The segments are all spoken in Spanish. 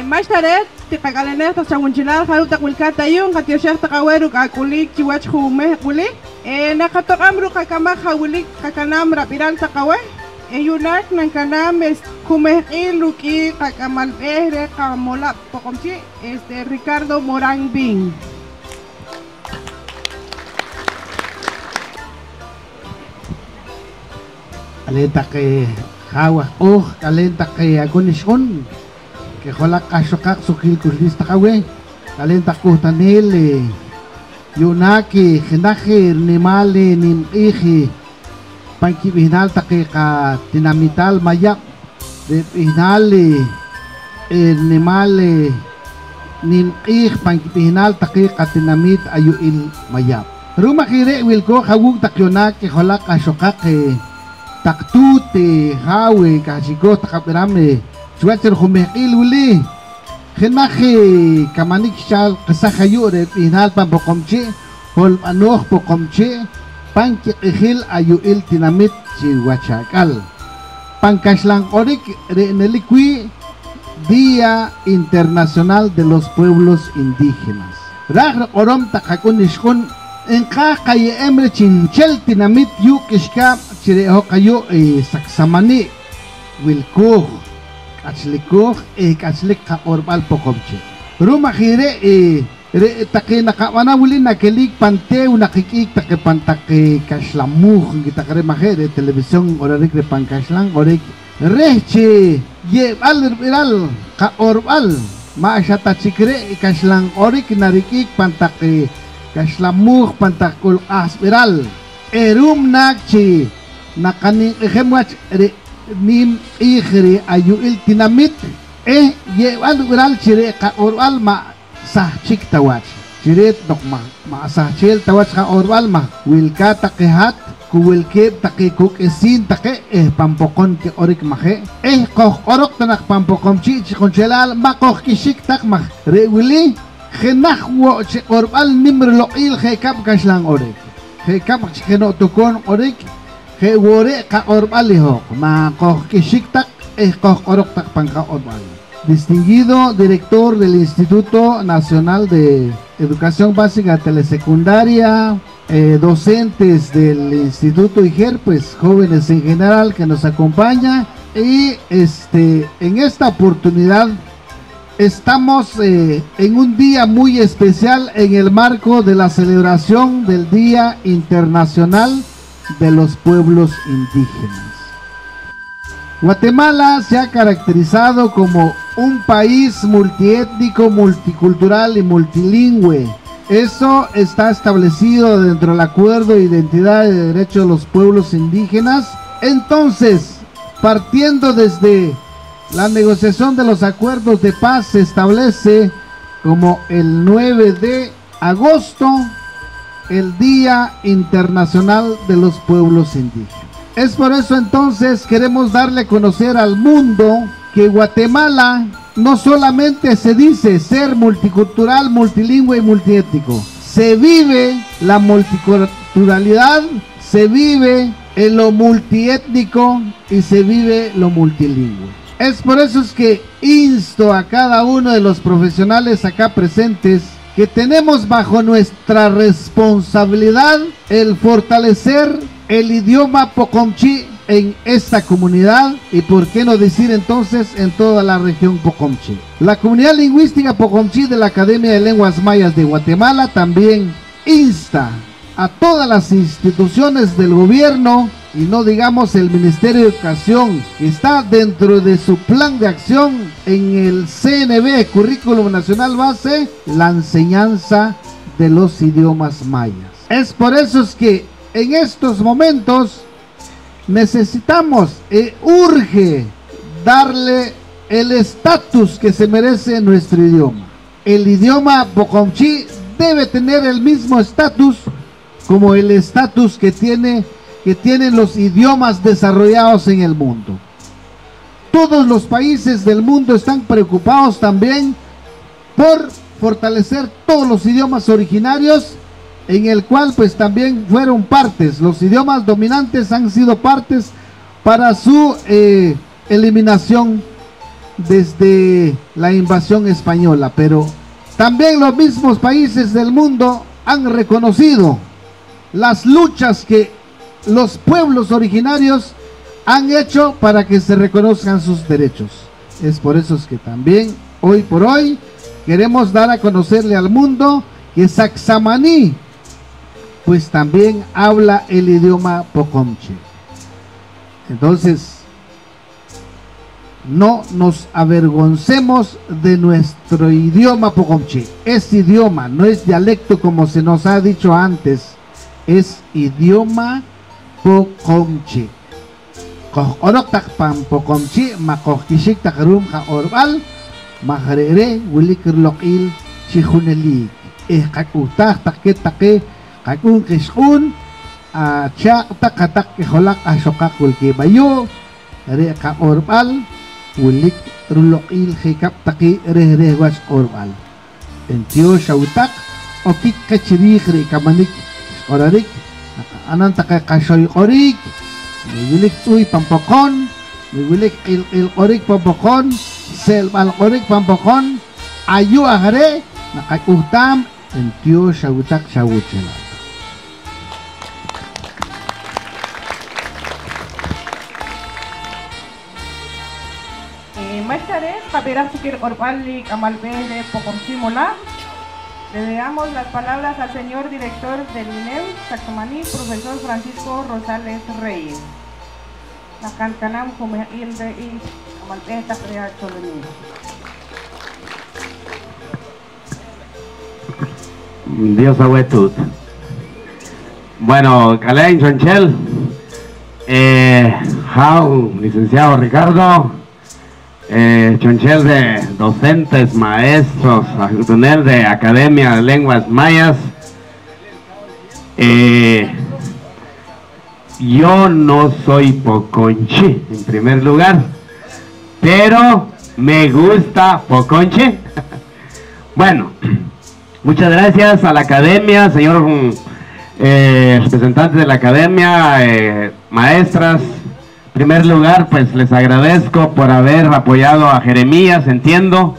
Más tarde, te cagaleneta chagunchilal haru takwilkata yung katiyosyak takaweru kakulik chiwach hume kulik. Nakatokamru kakama hawilik kakanam rapiral takawe. Yunak ng kanam kumehil luki kakamal pehre kamola pokomchi Ricardo Morang Bing. Alenta que hawa alenta que agonishon que jola kashokak sukil kuslista kawe alenta kutanil yunaki hinahir nimali nim ihi panki bihinal taki ka tinamital mayak de bihinali nimali nim ih panki bihinal taki ka tinamit ayuil mayak rumakire wilko hawug takyonaki jola kashokak taktute hawe kachiko takapirame chuacher humekil uli henaje kamanik shal kasahayu re pinal pampokomche hol anoh pokomche panki ihil ayuil tinamit chihuachakal pankashlang orik re nelikwi Día Internacional de los Pueblos Indígenas rag orom takakunishkun en kaya emre chinchel tinamit yu kishka chireho kayo saksamani wilkuh kachlikuh kachlik ka orbal pokomche rumahire re taki nakawana wuli nakelik panteu nakikik taki pantake kashlamuh kita kare mahere televisión orarik re pankashlang orik reche ye al ka orbal maashata chikre kashlang orik narikik pantake kaslamuh pantakul aspiral erum nakchi nakaning ehemwach nim ihri ayuil tinamit ye al chire ka oral ma sahchik tawach chire dokma ma sahchil tawach ka oral ma wilka takehat kuwilke takikuk esin take pampokon ke orik mahe koh orok tanak pampokon chi konselal makoh kishik tak mah rewili Genach wo che orbal nimrlo il gekap kaslang orek gekap cheno tukon orek ge wore ka orbal liho ma koh kishiktak koh orok tak pangka orbal. Distinguido director del Instituto Nacional de Educación Básica Telesecundaria, docentes del Instituto IGER, pues jóvenes en general que nos acompaña y en esta oportunidad estamos en un día muy especial en el marco de la celebración del Día Internacional de los Pueblos Indígenas. Guatemala se ha caracterizado como un país multiétnico, multicultural y multilingüe. Eso está establecido dentro del Acuerdo de Identidad y de Derechos de los Pueblos Indígenas. Entonces, partiendo desde la negociación de los acuerdos de paz, se establece como el 9 de agosto el Día Internacional de los Pueblos Indígenas. Es por eso entonces queremos darle a conocer al mundo que Guatemala no solamente se dice ser multicultural, multilingüe y multiétnico, se vive la multiculturalidad, se vive en lo multiétnico y se vive lo multilingüe. Es por eso es que insto a cada uno de los profesionales acá presentes que tenemos bajo nuestra responsabilidad el fortalecer el idioma Pocomchi en esta comunidad y por qué no decir entonces en toda la región Pocomchi. La comunidad lingüística Pocomchi de la Academia de Lenguas Mayas de Guatemala también insta a todas las instituciones del gobierno y no digamos el Ministerio de Educación, que está dentro de su plan de acción en el CNB, Currículum Nacional Base, la enseñanza de los idiomas mayas. Es por eso es que en estos momentos necesitamos, urge darle el estatus que se merece nuestro idioma. El idioma Pocomchi debe tener el mismo estatus como el estatus que tienen los idiomas desarrollados en el mundo. Todos los países del mundo están preocupados también por fortalecer todos los idiomas originarios, en el cual pues también fueron partes, los idiomas dominantes han sido partes para su eliminación desde la invasión española, pero también los mismos países del mundo han reconocido las luchas que los pueblos originarios han hecho para que se reconozcan sus derechos. Es por eso que también hoy por hoy queremos dar a conocerle al mundo que Sacsamaní pues también habla el idioma Pocomche. Entonces, no nos avergoncemos de nuestro idioma Pocomche. Es idioma, no es dialecto como se nos ha dicho antes. Es idioma Pocomche. Orok takpam Pocomche, makokishik takarum ka orbal, mahrere wilik lokil chihunelik. Kakutah take kakun kishun, cha takatak kiholak asokak wulki bayo, re ka orbal, wilik rulokil hikap taki re was orbal. Entio shautak, okik kachirik re kamanik orarik, anan takakasoy orik, wilik tuy pampokon, wilik il orik pampokon, selbal orik pampokon, ayu agare, nakakutam, entio shautak shauchela. Maestare, Javier Sukir Orbali, Camalpere, Pocomchimola. Le damos las palabras al señor director del INEU, Sacsamaní, profesor Francisco Rosales Reyes. La cancanam como il de y Camalpere Tacrea Choloni. Dios abuetut. Bueno, Calein Chonchel, licenciado Ricardo, Chonchel de docentes, maestros, de Academia de Lenguas Mayas. Yo no soy Poconche, en primer lugar, pero me gusta Poconche. Bueno, muchas gracias a la Academia, señor representante de la Academia, maestras. En primer lugar, pues les agradezco por haber apoyado a Jeremías, entiendo.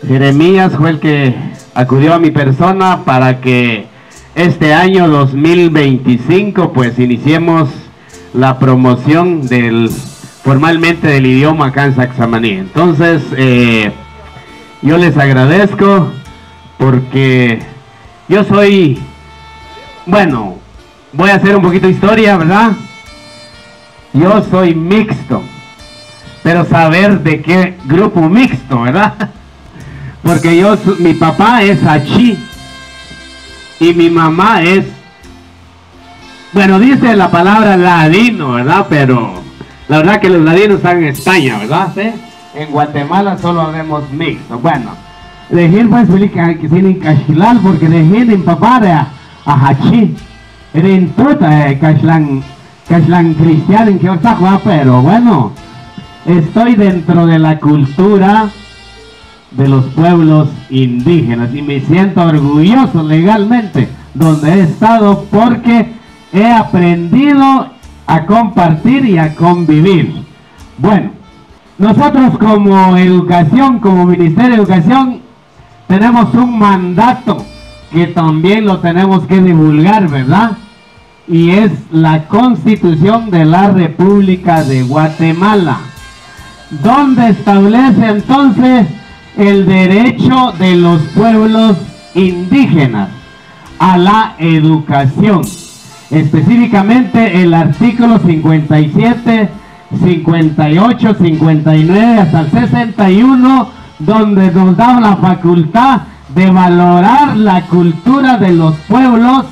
Jeremías fue el que acudió a mi persona para que este año 2025 pues iniciemos la promoción formalmente del idioma acá en Sacsamaní. Entonces, yo les agradezco porque yo soy, bueno, voy a hacer un poquito de historia, ¿verdad? Yo soy mixto, pero saber de qué grupo mixto, ¿verdad? Porque mi papá es achí y mi mamá es, bueno, dice la palabra ladino, ¿verdad? Pero la verdad que los ladinos están en España, ¿verdad? ¿Sí? En Guatemala solo habemos mixto. Bueno, dejé pues que tienen cachilal porque dejé en papá a hachí, en puta Cachlan cristiano en que pero bueno, estoy dentro de la cultura de los pueblos indígenas y me siento orgulloso legalmente donde he estado porque he aprendido a compartir y a convivir. Bueno, nosotros como educación, como Ministerio de Educación, tenemos un mandato que también lo tenemos que divulgar, ¿verdad? Y es la Constitución de la República de Guatemala, donde establece entonces el derecho de los pueblos indígenas a la educación. Específicamente el artículo 57, 58, 59 hasta el 61, donde nos da la facultad de valorar la cultura de los pueblos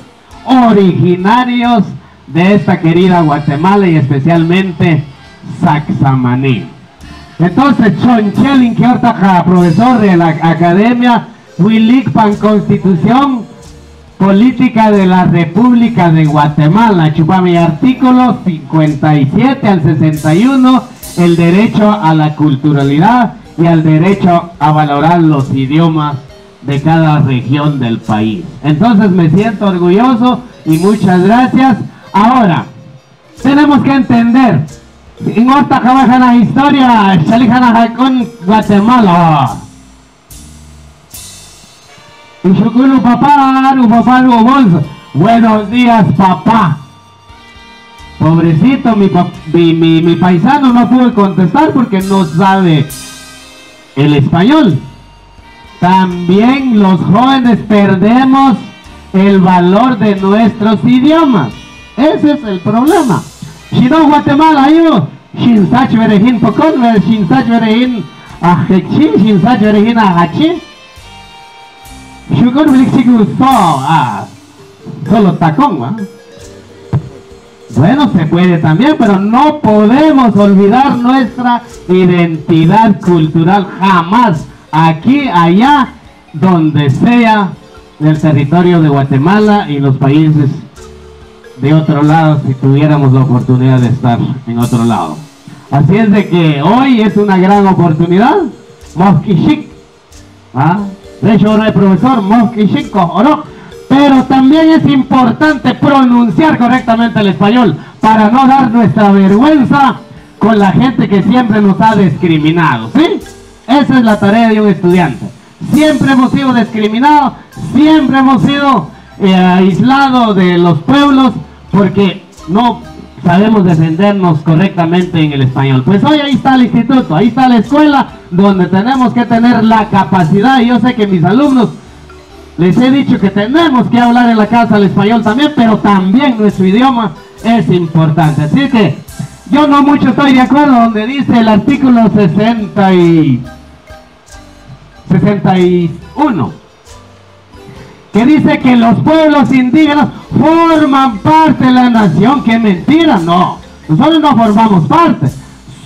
originarios de esta querida Guatemala y especialmente Sacsamaní. Entonces, Chonchel, que ahorita profesor de la Academia, Huilicpan Constitución Política de la República de Guatemala, chupami artículo 57 al 61, el derecho a la culturalidad y al derecho a valorar los idiomas de cada región del país. Entonces me siento orgulloso y muchas gracias. Ahora, tenemos que entender Ingota kabaja na historia, salihana con Guatemala. Ushukulu papá, bolso. Buenos días, papá. Pobrecito, mi paisano no pudo contestar porque no sabe el español. También los jóvenes perdemos el valor de nuestros idiomas. Ese es el problema. Si no Guatemala, yo, Shinsach Verehin Pocón, Shinsach Verehin Ajexin, Shinsach Verehin Ajachín. Shukun Vilixigu solo tacón, ¿va? Bueno, se puede también, pero no podemos olvidar nuestra identidad cultural jamás. Aquí, allá, donde sea, del territorio de Guatemala y los países de otro lado, si tuviéramos la oportunidad de estar en otro lado. Así es de que hoy es una gran oportunidad. Mosquishik, ¿ah? De hecho, el profesor Mosquishik Kohorok. Pero también es importante pronunciar correctamente el español para no dar nuestra vergüenza con la gente que siempre nos ha discriminado, ¿sí? Esa es la tarea de un estudiante. Siempre hemos sido discriminados, siempre hemos sido aislados de los pueblos porque no sabemos defendernos correctamente en el español. Pues hoy ahí está el instituto, ahí está la escuela donde tenemos que tener la capacidad, y yo sé que mis alumnos les he dicho que tenemos que hablar en la casa el español también, pero también nuestro idioma es importante. Así que yo no mucho estoy de acuerdo donde dice el artículo 61, que dice que los pueblos indígenas forman parte de la nación. ¡Qué mentira! No, nosotros no formamos parte,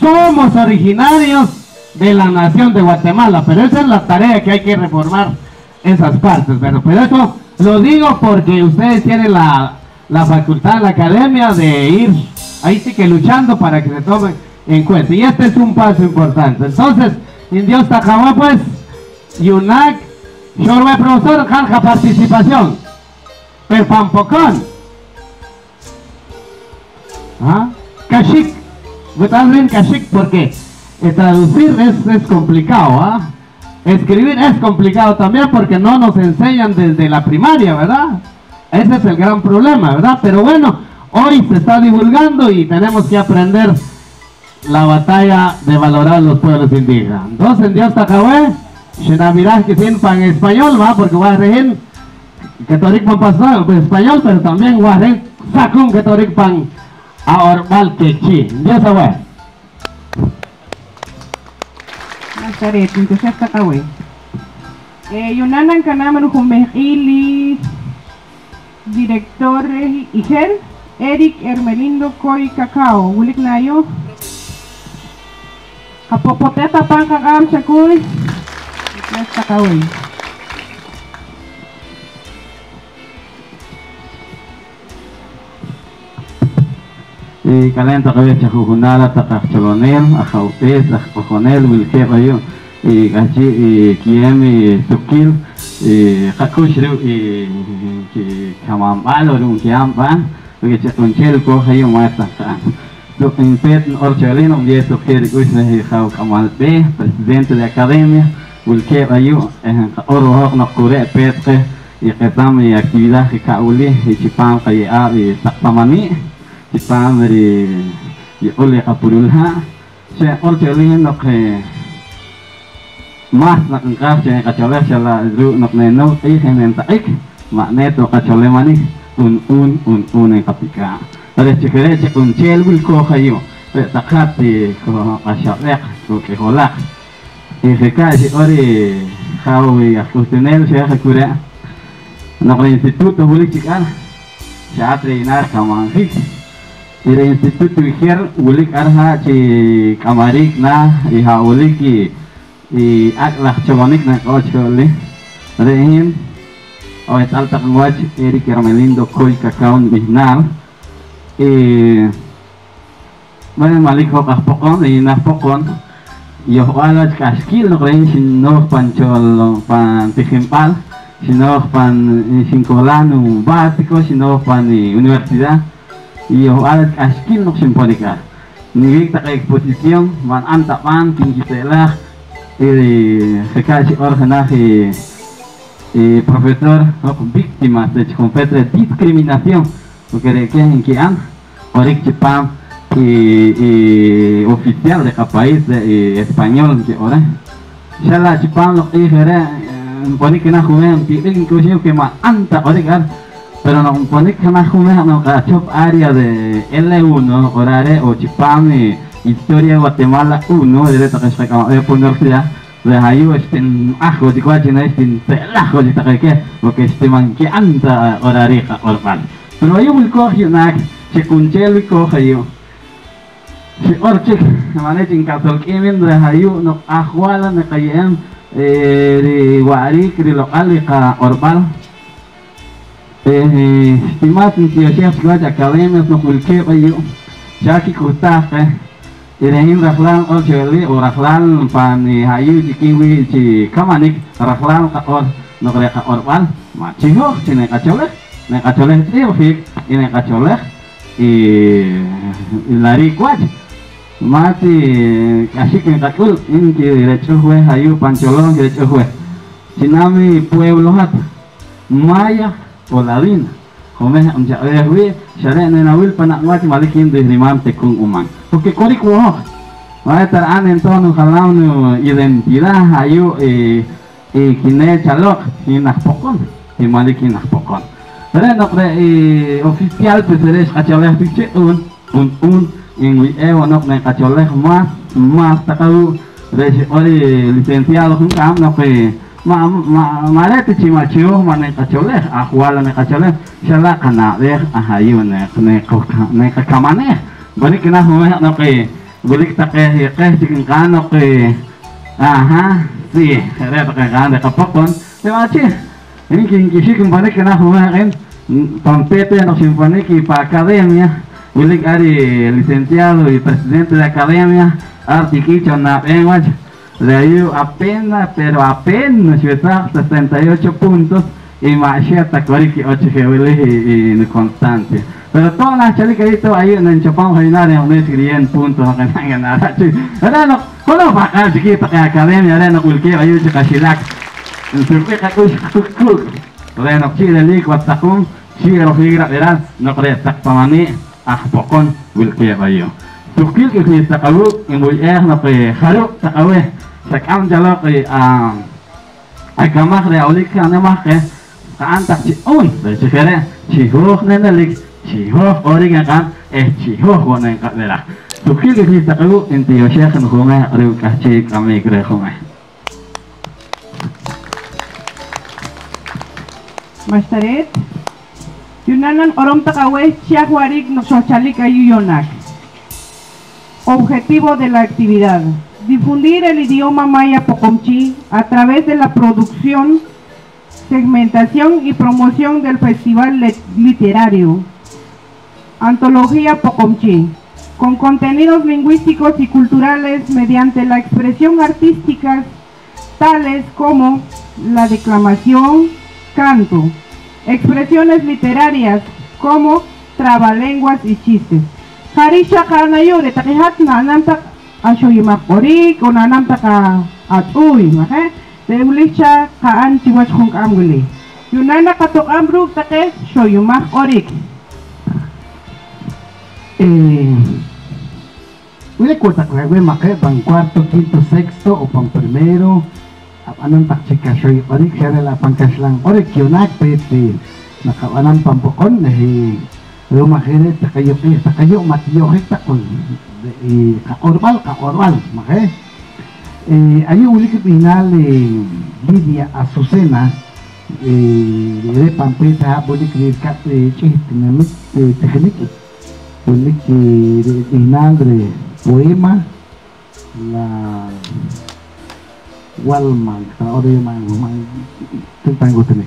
somos originarios de la nación de Guatemala, pero esa es la tarea que hay que reformar esas partes, pero eso lo digo porque ustedes tienen la facultad, la academia de ir ahí sí que luchando para que se tomen en cuenta, y este es un paso importante. Entonces, Indios Tajamá, pues, Yunak, Shorbe profesor, Janja participación, Perpampocón, Kashik, Gutalrin Kashik, porque traducir es complicado, ¿ah? Escribir es complicado también porque no nos enseñan desde la primaria, ¿verdad? Ese es el gran problema, ¿verdad? Pero bueno, hoy se está divulgando y tenemos que aprender la batalla de valorar los pueblos indígenas. Entonces, Dios Tajahue, Shenamiraj que sin pan español, ¿va? Porque voy a regir que Toric pan pasado pues, español, pero también voy a regir Sacun que Toric pan aorbal que chi. Dios Tajahue. Nazaret, entonces Tajahue. Yunanan Kanamar Jumejili, director Iger, Eric Hermelindo Coy Cacao, Wulik Nayo, Japopoteta Pan Kagam Chakuy, Tajahue. Y calenta que había chajujunala, tacacholonel, ajaupes, ajojonel, wilquebayo, y gachi, y kiem, y tukil, y jacushru, y camambal, o un kiamban, porque chachunchel cojayo muerta. En pet, orcholino, un día tukir, y jau camalpe, presidente de academia, wilquebayo, oro no cure, petre, y ketam, y actividad que cauli, y chipam, y tapamani. Pamri y ole apurulha se orchelin no que más na café cachole la no no y gementa ik magneto cachole mani un en capika ale chikere che un chel wil ko khayo takati ko ashale ko que hola y se cae ore hawi afustenel se hakura no instituto bulichikan ya treinar kamangi el instituto Iger ulik arha ci kamarik na iha ulik i aklah cobanik na ocholi rehin o tal takwaj Eric Hermelindo Coy Cacao Bihnal mana malik ho kahpokon i nahpokon yo wala kaskil no rehin sino panchol pan tijimpal sino pan singkolano básico sino pan universidad y yo al askin no simpónica ni ta exposición man anta man quintela se ordenaje profesor víctimas de discriminación porque de que en que han orik chipam oficial de país de español que ahora ya la chipam lo dijera pone que na jumen inclusive que ma anta origar pero no pone que na jumen no cachop área de L1 horario o chipam historia Guatemala 1 de esta que se acaba de poner ya de ahí estén ajo de cuachina estén pelajo de esta que porque este man que anta horario orban pero hay un coge una se kunchel coge yo si orchik manejin katol kimin de ahí no ahwala ne kayem di wari di lokal di ka orbal estimat ni tiosya segala academias no kulke ayo jaki kutah irehin raklan or jeli or raklan pani hayu dikiwi ci kamanik raklan ka or no kre ka orbal ma ciho cine kacoleh ne kacoleh tiofik ini kacoleh lari kuat mati kasih que kakul in que derecho fue hayu pancholón derecho fue sinami pueblo hat maya poladina come amja hui share ne nawil panak mati malikin de rimam tekung umang porque korik wo va estar an entonces halam identidad hayu kine chalok inah pokon malikin nah pokon pero no oficial pues eres kacholeh piche un en no me cacholeh más takau ori licenciado un cam no que marete chimachio mane cacholeh ahwala me cacholeh shala kana de ahayu ne kamane balik na no que balik take chikin kano que aha sí era take kan de kapokon te machi ini kisikin balik na humain pampete no sinfoniki pa academia Wilik ari licenciado y presidente de academia artiquicho na penguach de ahí apenas 68 puntos y macheta coriki 8 y constante pero todas las chalicaito ahí en el chapón general no escribían puntos no ganan nada ahora no cuando va chiquito que academia ahora no cualquier ahí se cachilak en su peca cook reno chile licuat takun chile rojigra verás no crees takpamani pokon wilke bayo tukil ke kita kalu yang boleh na pe halu takawe sakam jalo ke agama re aulik kana mah ke antak ci on de sekere ci hoh nenelik ci hoh origa kan ci hoh wona ka dera tukil ke kita kalu enti yo syekh no khoma ru ka ci kami kre khoma Mastaret Yunanan orom takawe chiahuarik no sochalik ayuyonak. Objetivo de la actividad: difundir el idioma maya pocomchi a través de la producción, segmentación y promoción del festival literario Antología Pocomchi, con contenidos lingüísticos y culturales mediante la expresión artística tales como la declamación, canto, expresiones literarias como trabalenguas y chistes. Harisha kanayore takihat na namtak ashoyimak orik o na namtak atuy, okay? Deulicha kaan chiwach kung amguli. Yunana katok amruk take shoyumak orik. Wala ko takwe make pang cuarto, quinto, sexto o pang primero. Anong takchika shoy orik siya la pangkaslang orik yunak pete nakawanang pampokon nahi lumakire takayo matiyohik takon ka orbal make ayo ulik pinal Lidia Azucena de pampeta bolik kat chihtinamit tekniki ulik pinal de poema la Walman, ahora yo tengo que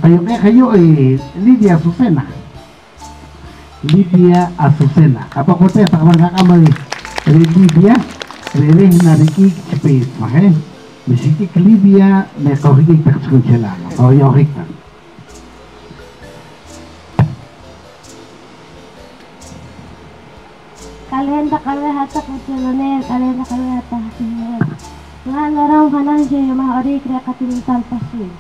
kayo Lidia Azucena. Lidia Azucena. Apa ko tayo sa kamali? Lidia, na rikik space, okay? Misikik Lidia, may kahigig takskun sila. O yohik na. kalenda kalahata kuchilonel kalenda kalahata hasinel nga larang kananje yung mga orikre katintal pasin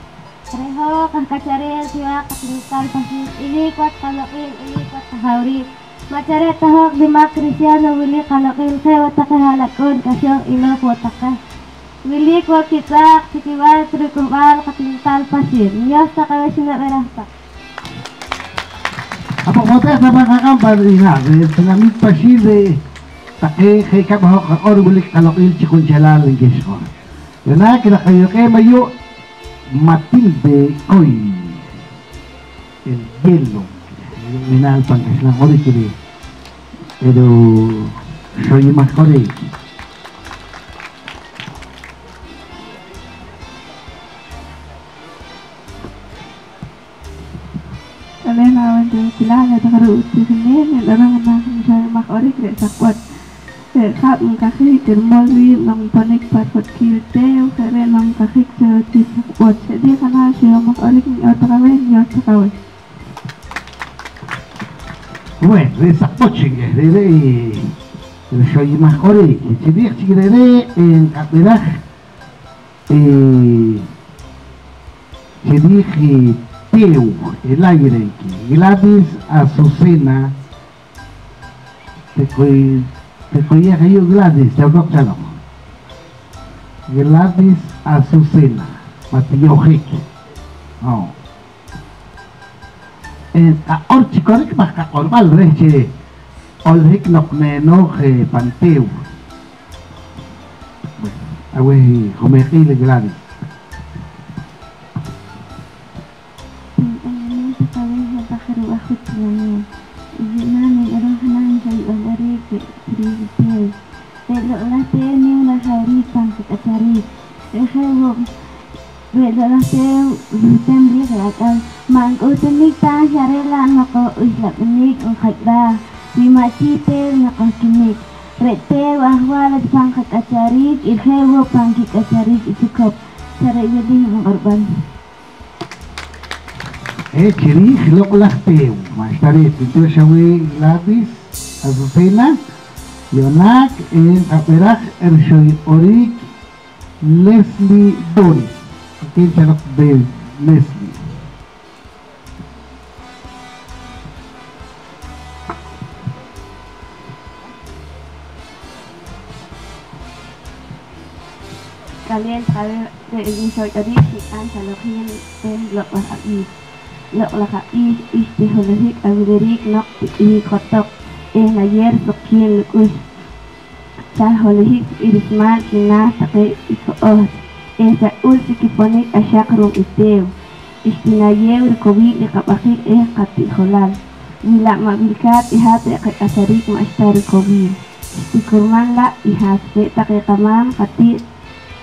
pareho kakacharel siwa katintal pasin ilikwat kalokil ilikwat kahawri macharet tahok lima krisyano wili kalokil kaya watakahalakon kasyong ilok watakah wili kwa kitak sikiwal trikumbal katintal pasin niyos takawe sinaberahtak. Apa kota sama kakak barina, pengamit pasir de take kay kabaho ka orbulik kalokil cikun jalal lingkis ko. Yana kira kayo kay mayo Matilde Coy el hielo minal pangkaslang ori kiri pero soy más kori. Kalian awan tu sila ada terus di sini, orang nak misalnya mak orang tidak sakwat, kap mengkaki termoli long panik paswat kilte, kare long kaki terus sakwat, jadi karena siapa mak orang ni otakawe ni otakawe. Bueno, esa poche de soy más kori, jadi sikire en kapirah jadi Teu, el aire, Gladys Azucena, te cuida que yo Gladys, te hablo claro. Gladys Azucena, Matillo Hick. Oh. Ahora chicos, que más que normal, reche, ol Hick no que panteu. Bueno, away, como es que Gladys. Kiri, lo colasteo, más tarde, pintura Shawi Gladys Azucena, Leonac, Aperaj, Ershoy Orik, Leslie Doris, aquí charok de Leslie. Kalian kalian Ershoy Orik, anta lokin lok wahabi. Lok lakai istiholohik awilerik nok i kotok nayer sokin lukus saholohik irismal kina take ikoot sa ulsikiponik asyakrong itew istinayew rikowi likapakik katiholal nila mabilkat ihate kay asarik maastar rikowi istikurman la ihate take kamam kati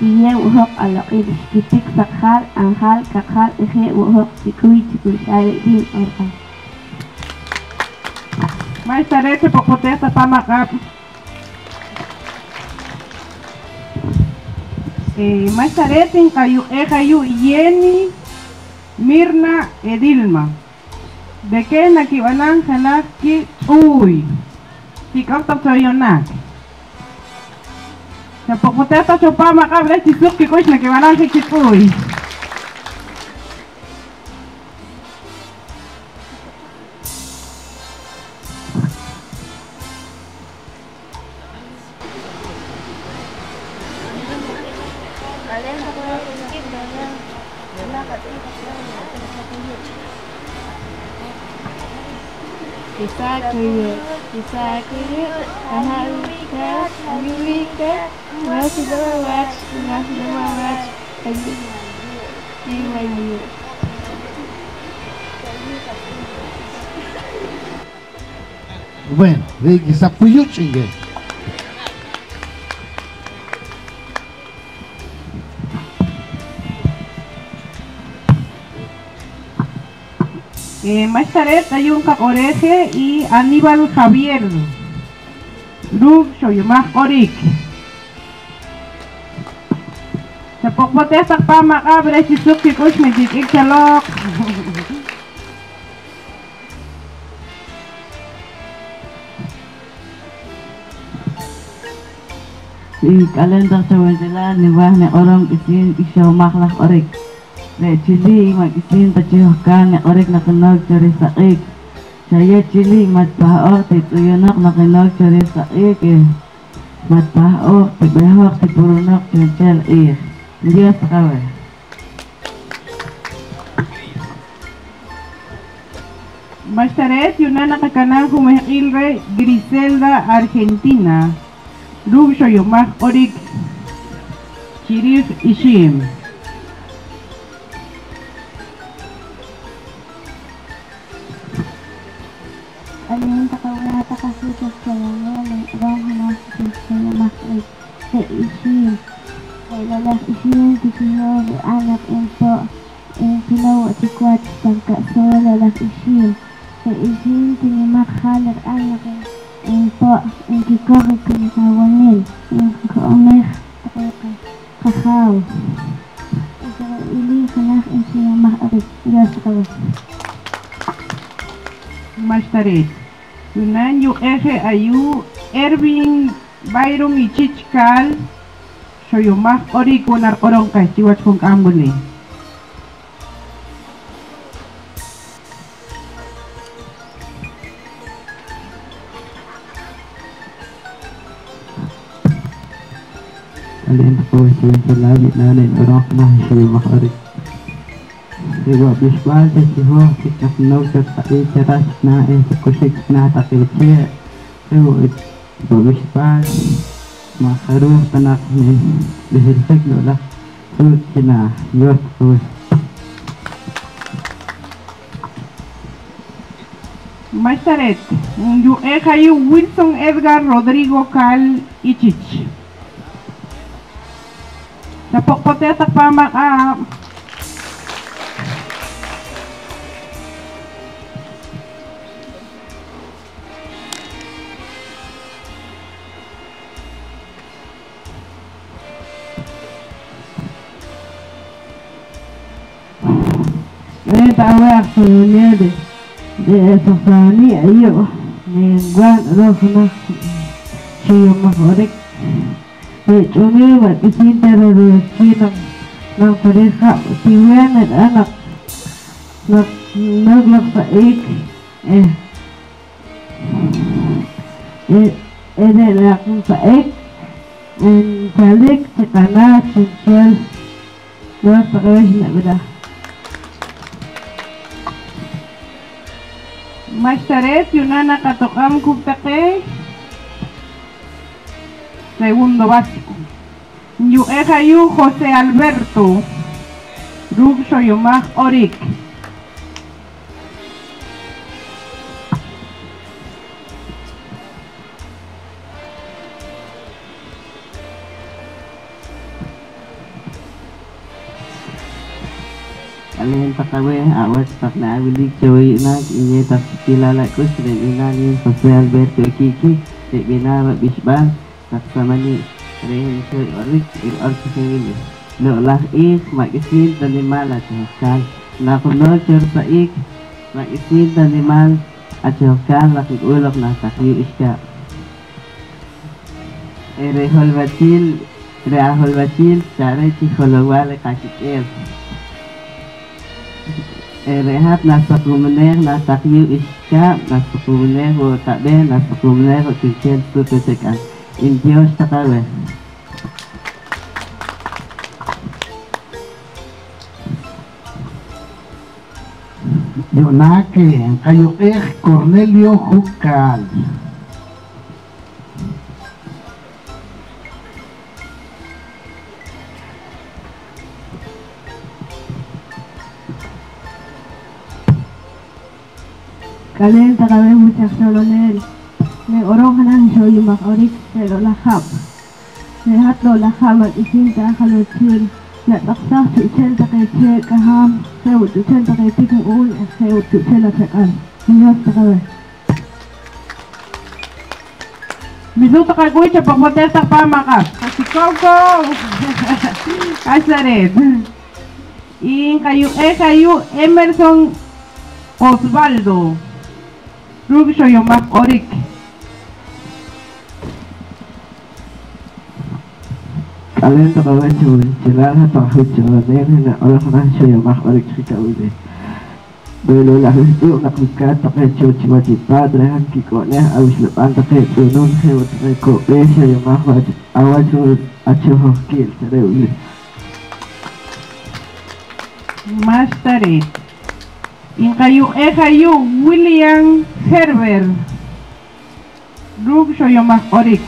Iye uhok alokid kitik sakhal anghal kakhal ehe uhok sikui sari din orka. Mais tarete pokotesta pamakap. Mais tarete kayu Yeni Mirna Edilma. De que nakibanan hanak ki uy. Tikok topsoyonak. Sa pokotesta chopa makabra chisuk ki kush nakibanan ki uy. Kisah kuyuk, ahalikat, amilikat, masih dawat, iwayu. Bueno, de que se apoyó chingue. Más tarde hay un cacoreje y Aníbal Javier. Luz, soy más orik. Se poco te está para macabre si su que coche me dice que lo. si kalender cawanjela ni wah ne orang isin isyaw maklah orik ne cili mak isin tacihokan ne orik nakenog cari saik saya cili mat paok tituyonak nakenog cari saik mat paok tibehok tipurunok cencel dia sekawe. Mastaret yuna nakakanan humahilre Griselda Argentina. Rubio yomak orik Chirif Ishim. Alin takawata kasutos kayanya ng ibang hanasis kaya maklik sa Ishim. Kay lalas Ishim tisiyo anak info pinawa si Kwat tangka so lalas Ishim. Kay Ishim tinimak halar anak info kikohi kanisawanin yung kaumeh kakaw. Isa ili kanak siya makarik yas kawa. Mastaret yunan yu eje ayu Ervin Byron Ichichkal soyumak orik unar orong kay chiwat kong ambuli. Alin po sa labit natin orang na siya makarik. Siwa bisbal sa siho sikapnaw sa tae charas na sa kusik na takil siya. Siwa bisbal makaruh tanak ni dihirsek dola sud kina yot po. Mastaret yu eje Wilson Edgar Rodrigo Cal Ichich. Napokpote tak pamak Tawa aksunya de sofani ayo nengguan rohna siyo mahorik cumi buat isin terus nang periksa tiwan anak naglak saik nak saik balik sekana cencel dua pakai nak beda. Mastaret yuna nakatokam kuptake segundo básico. Yu ejayu José Alberto Rubio yomak orik. Alin pakawe awas tak na wilig cewek nak ini tak kilala kus dan inalin José Alberto Kiki di bina bisbal tak sama ni rehin cewek orik ini lo lah mak isin dan malah cahkan nak no cerita mak isin dan mal acahkan laki ulok nak takyu iska rehol bacil cara cikolawal kakik rehat nasa kumeneh nasa kiu iska nasa kumeneh ho takbe nasa kumeneh ho cincin tu tesekan indio stakawe Yunake kayo Cornelio Jukal. Kalian takawin muchak solonel ne orang kanan show yumak orik se lolahap sehat lolahap at isinta kalutin na taksa tucel takay che kaham sew tucel takay tikang uul sew tucel atakan hinyot takawin Bisu takay kuy sa pagpotesak pamakas kasi koko Mastaret in kayo Emerson Osvaldo Rubio yomak orik kalian tak kawan cuy celana tak hujan nenek orang nasi yang mak orang cerita udah belum lah itu nak buka tak cuy wajib padahal kikotnya awis lepas tak tunun hewan mereka biasa yang mak wajib awal cuy acuh hokil cara udah Masterit in kayu William Herbert Rug Shoyomak Orik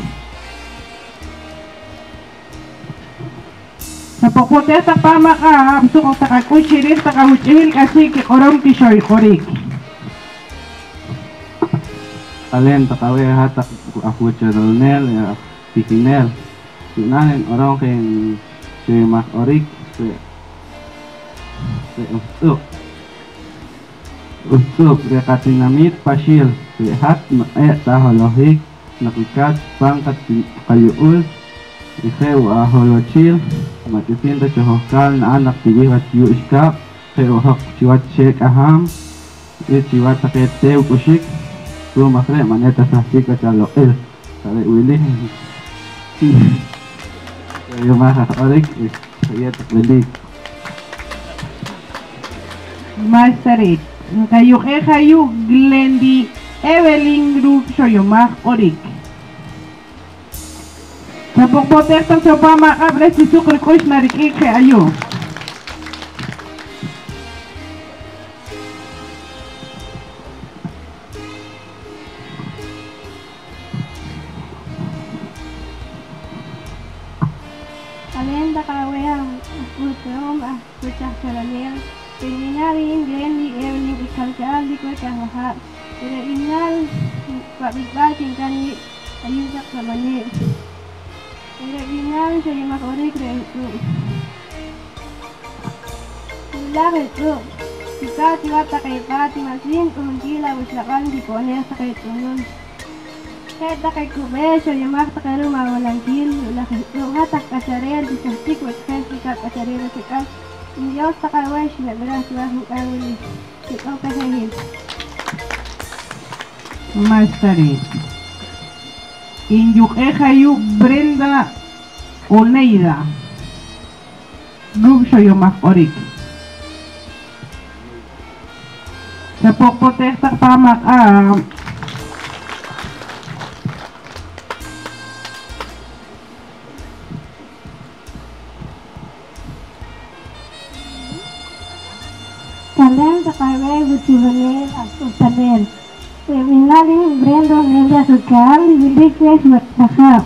sa pagpotes sa pamaka suko takakuchiris takahuchihil kasi kikorom kishoy korik kalian tak kawe hatak aku channel ya pikinel tunahin orang kayong Shoyomak Orik usuk rekatinamit pasil lihat taholohik nakikat pangkat kayuul Ikeu aholocil matisin ta chohkal na anak tigi wat yu iskap keu hak ciwat shek aham ciwat takete ukushik tu makre maneta sahsik ka calo kare wili yo mah orik saya tak ledik Masterit kayu Glendi Evelyn Rug Shoyomak Orik sa pagpotes sa pamaka presisuk request na rikik ayo kalian tak kawang putum pucah kalanel Penginarin Glendi Evelyn ikalkal di kue kahahap tidak inal Pak Bikbal tingkani ayusak samanya tidak inal saya mak orik itu ulah itu kita tiba takai pati masin kumengkila usapan di kone takai tunun takai kube saya mak takai rumah walangkil ulah itu hatak kacarel disahtik wetkan sikap kacarel sikap Dios takawai sila beras lahu kawili sikau kasahil Masterit Injuk kayu Brenda Oneida Rug Shoyomak Orik sa pagpotes sa pamaka kalian takawai butuhanel asutanel Penginarin Brenda Oneida sukal bilik wes buat sakap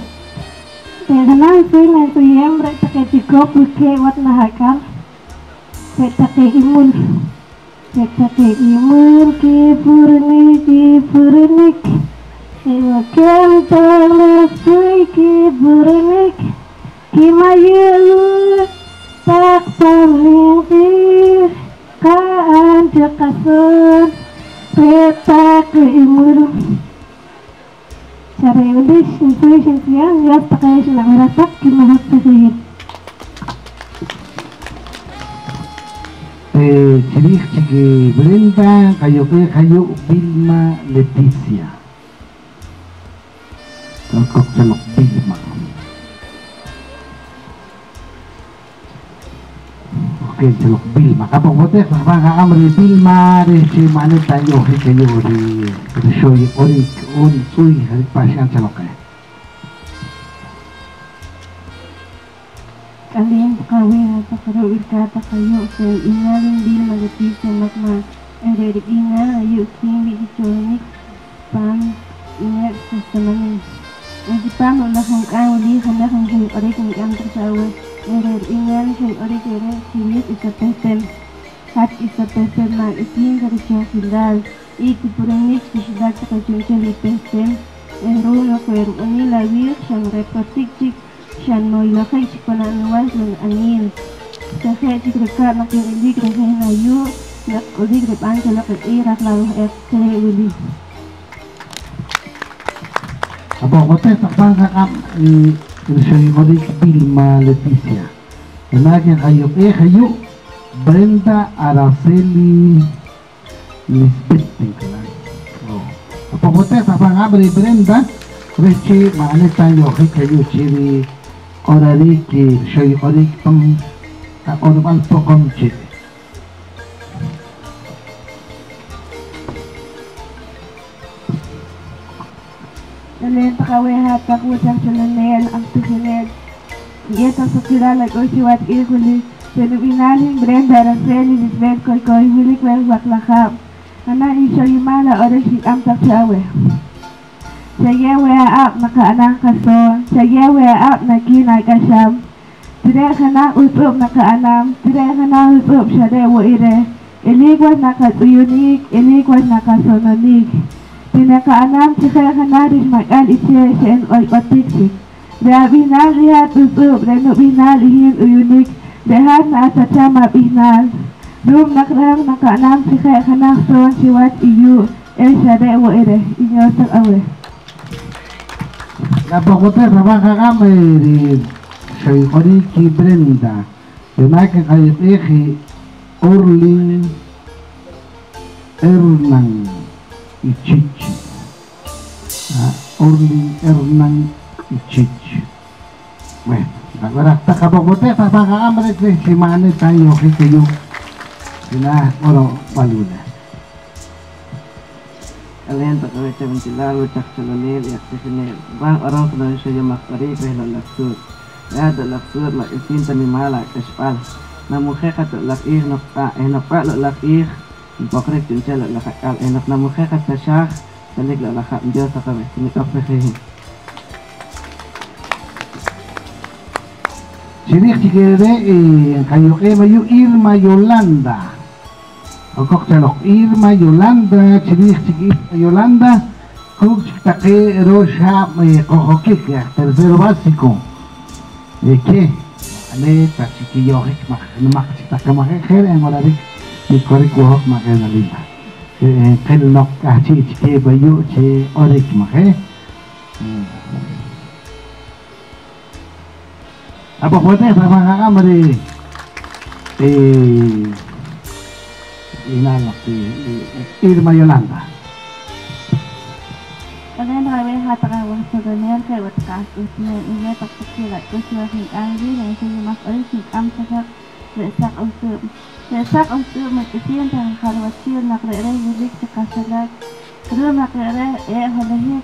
Tehanan sih nanti yang mereka ketika buke wat nahakal mereka imun kipurnik Ewa kentang lesui kipurnik Kimayu tak pamingkir kaan cekasun peta keimur cara udah sintiang ya pakai senang merasak gimana sih Cilik cigi Brenda kayu Vilma Leticia Talkok celok Vilma Oke celok Vilma kapag bote sa amri Vilma rin si Manu tayo kayo di show orik suy harik pasyan celok kaya kalian kawin atau kalau kata kayu saya ingalin di magati semak ma dari ingal ayu kini diconik pam ingat sesamanya di pam ulah hangkang di hendak hangkang orang yang am tersawa dari ingal saya orang kira sini isa pesen hat isa pesen ma isin dari jahilal itu puranik sudah terkacung di pesen runa kweru ani lawir yang repotik Siyan mo ilakay si pananuwas ng angin. Sa kaya si Krika nakinig ng hinayo na ulig ripan sa lakad irak na at kaya uli. Apo kote takpan kakam siya orik Vilma Leticia Inagyan kayo Brenda Araceli Lisbeth Apo kote takpan kakam Brenda Rechi maanit tayo kayo chiri orarik soy orik pang orban pokomche Nalenta kawehat kakusang sunanel ang tusinel. Iyeta sa kilala ko siwat ikuli. Senubinaling Brenda Rafeli Lisbeth Koy Wilik Wel Waklakam. Ana isyo yumala oras si amtak siyawe. Siyawe aap nakaanang kason. Siyawe aap nakinay kasyam. Tire ka na utup nakaanam. Tire ka na utup siya dewo ire. Iligwas nakatuyunik. Iligwas nakasononik. Tinakaanam si kaya ka na rin mag-al isye siya oy otiksik. Reabinal rihat utup. Renubinal ihin uyunik. Dehan na sa tiyama binal. Rum nakrang nakaanam si kaya kanak son siwat iyu. Siya dewo ire. Inyo sa awe. Napakote sa mga kamay soy oriki Brenda. Yunake kayipiki Orling Ernang Ichich. Orling Ernang Ichich. Bueno, nagwarakta kapakote sa mga kamay si Mane tayo kayo. Sina oro paluna. Kalian tak kau cakap mencilal, cakap celonil, ya tersenil. Bang orang senang saja makari pehlo laksud. Ya ada laksud mak isin tani malak kespal. Namu khekat lakih nokta, nokta lakih. Pokrek cuncel lakakal, nok namu khekat tasyak. Salik lakak menjauh sakawe. Ini kafe hehe. Sini kikere kayo mayu Irma Yolanda. Koktelok Irma Yolanda, chinih Yolanda, Kukstake Rocha Kokokik, tercero básico. ¿Qué? Ale, tachiquillojic, makchitakamakher, en Morarik, y Corikuhok Maganalima. Kelnok Achichke Bayu, Che Orik Mahe. Apa kuatnya sama kamari? Inalak Irma Yolanda. Kalian kami hatakawa sa ganyan kay watkas usne ine taktikilat ko siya hing angri na siya mas oy hing am sasak lesak usum magkasiyan tang kalwasir nakrere wilik sa kasalag kru nakrere halahit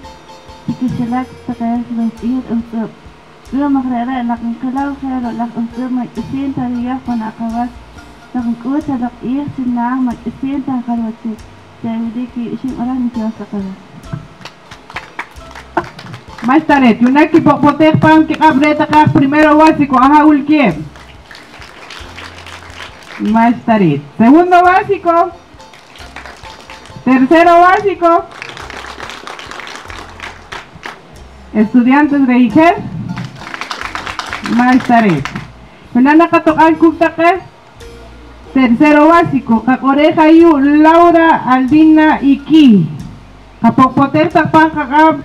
tikisilat sa kaya lusir usum kru nakrere nakangkalaw kaya lak usum magkasiyan tariyak panakawas nakangkuwa sa lakir sinang magkasiyan tang kalwasir kaya wilik ising orang niya sa kaya. Maestaret, un equipo poter pan que cabreta ka primero básico, ajá ulkiem. Maestaret, segundo básico, tercero básico, estudiantes de Iker, Maestaret. Penana katokan kuktake, tercero básico, kakoreja yu Laura Aldina Iki. Kapok poter takpan kakab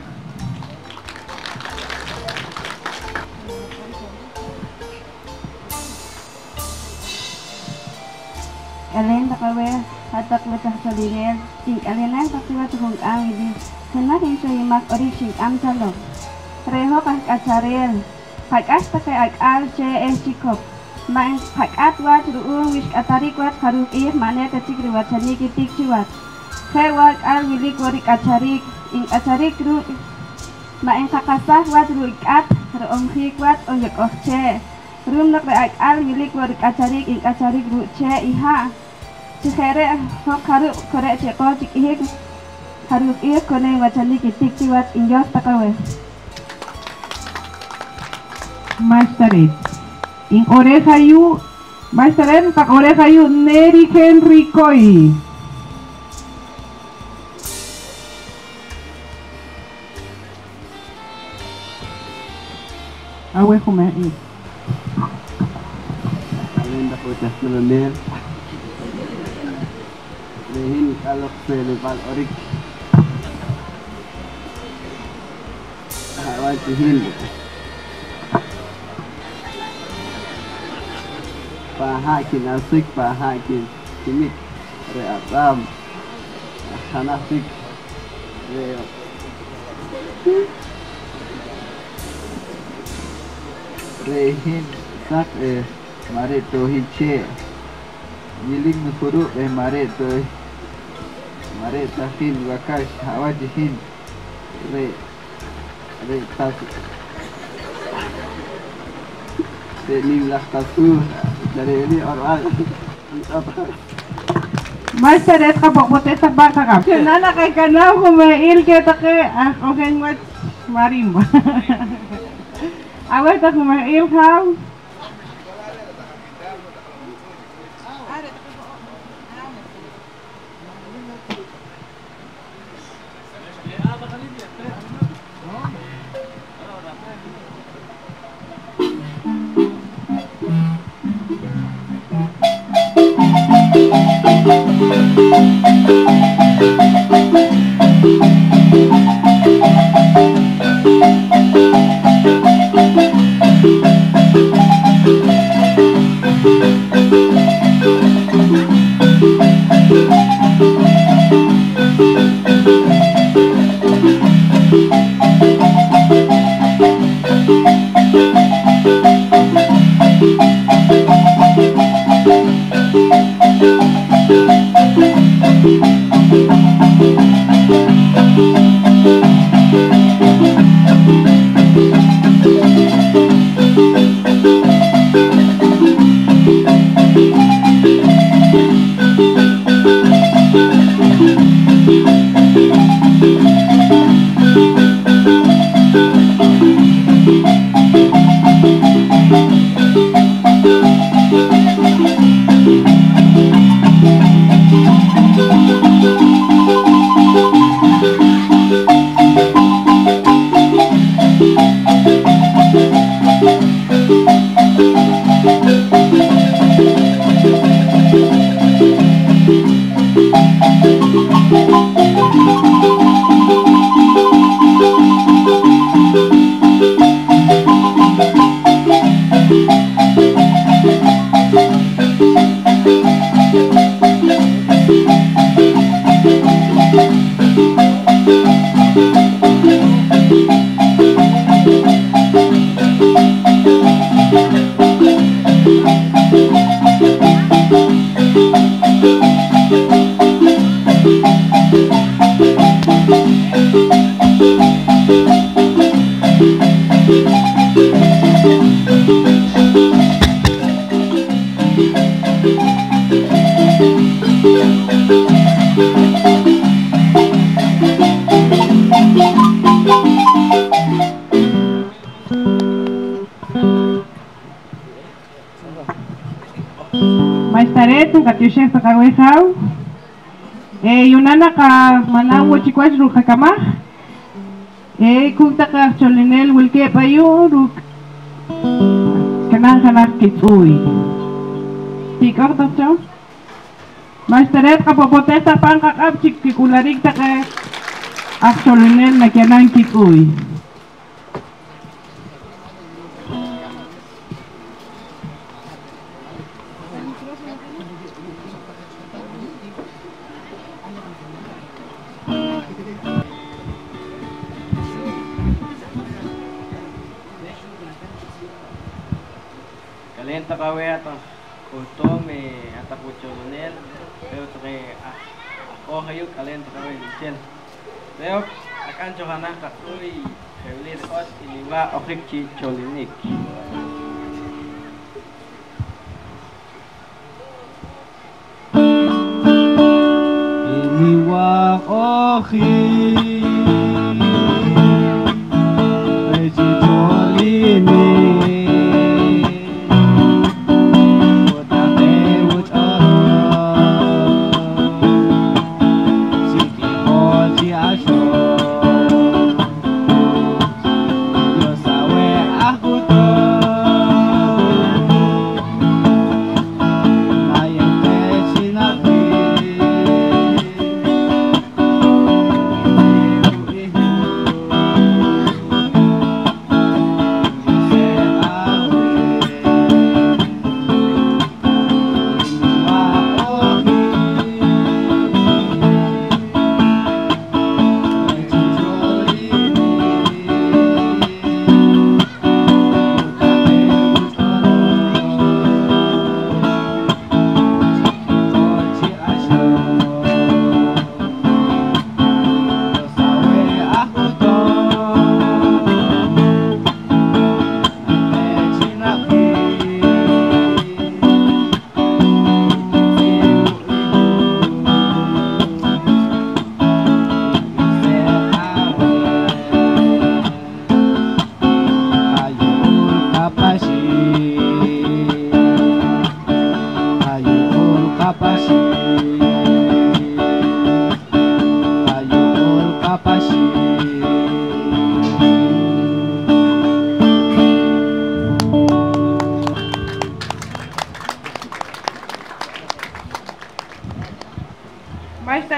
Alin takawe hatak lecah saliner ting alinan takiwa tukong ang idi kana hinso yimak ori sing am salong reho kah kacarel hakas takai al che chikop main hakat wat ruung wis atari kwat haruk mane tatik riwachani kitik ciwat khewat al wilik wori kacarik ing acarik ru main kakasah wat ruikat ruung khikwat oyek che rum nak al wilik wori kacarik ing acarik ru che iha Cikere hok haru korek ceko cikihik haru iya kone wacani kitik ciwat injos takawe. Maestaret. In oreja yu Maestaret pak oreja yu Neri Henry Koi. Awe kume i. Kalian dah pecah celonil. Lehin kalau selepas orik awal cihin pahakin asik pahakin kimik reatam hanasik rehin sak mare to hiche yiling nufuru mare to mare tahin wakash hawajihin re tas nim lah tasu dari ini orang Master et kapopote sa baka ka. Nana kay kanaw kumail kita kay okay what marimba. Awet ta kumail ka. Maistaretu katiushek takawehau yunana ka manawo chikwas ruka kama kunta ka cholinel wilke payu ruk kanang kitsui tikor tacho Maistaret ka popotesta pang kakap chikikularik ta ka cholinel na kanang kitsui Kalian takawe ato utome ataku cholonel pero toke ako hayuk kalian takawe lichen pero akan johana katui heulir os iniwa okrik chi cholinik iniwa okrik chi cholinik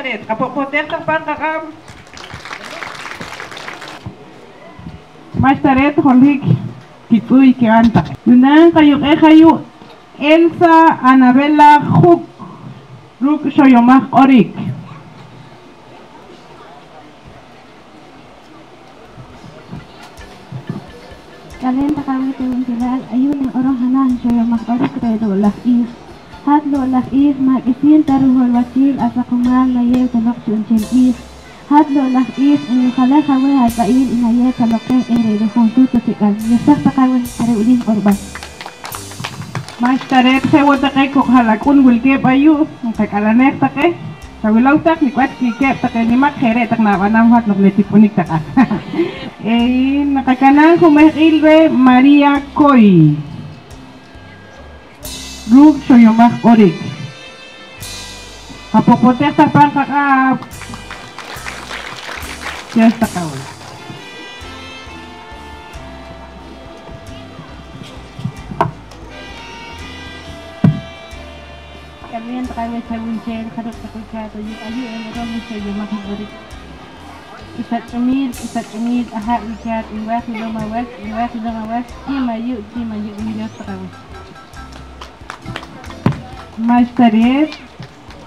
taret, kapopotek takpan kakam. Mas taret holik kituy kianta. Yunan kayo Elsa Anabela Hook Ruk Shoyomak Orik. Kalian takawin tuwing silal, ayun ang orang hanan Shoyomak Orik redo lakis. Hadlo lakis mag-isin taruhol wakil asa kuman mayew talok sunchil is. Hadlo lakis ang kalakawe hapain inayew talokeng redo fonsu tusikal. Yasak takawin taruling orban. Mas taret sewa takay kukhalakun wilkep ayu, kagalanek takay. Sa wilaw tak ni kwat kikep takay ni makhere tak na wanam hat nok letipunik taka. Nakakanang kumahilwe Maria Koy. Rug Shoyomak Orik. Kapopotek tapang kakap. Yes takawin. Kalian takawin sa wheelchair, kadok takot ka to yung ayu ang orang Shoyomak Orik. Isat umid, aha ikat, iwak ilomawat, cimayu Diyos takawin. Mas taret,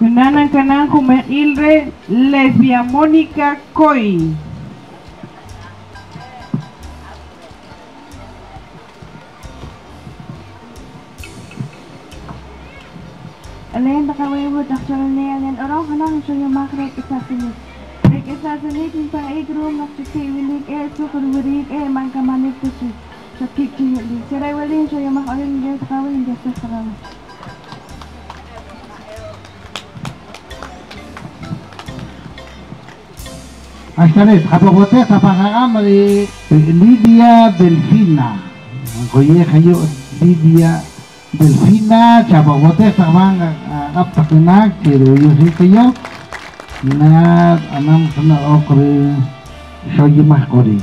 yunanan kanang kumailre Lesbia Monica Koy. Alain takawin taksuran niya yan orang hanan Shoyomak rek isasinit. Rek isasinit yung paigro maksuki wilik sukurwirik mangkamanik tusi. Sakik cihili. Siray walin Shoyomak Orik niya takawin Diyos takawin. Astaret, kapopotek tapakakam Lidia Delfina. Koye kayo Lidia Delfina, kapopotek tapang kaptakinak, kiruyosi kayo. Na anam sana okre Shoyomak Orik.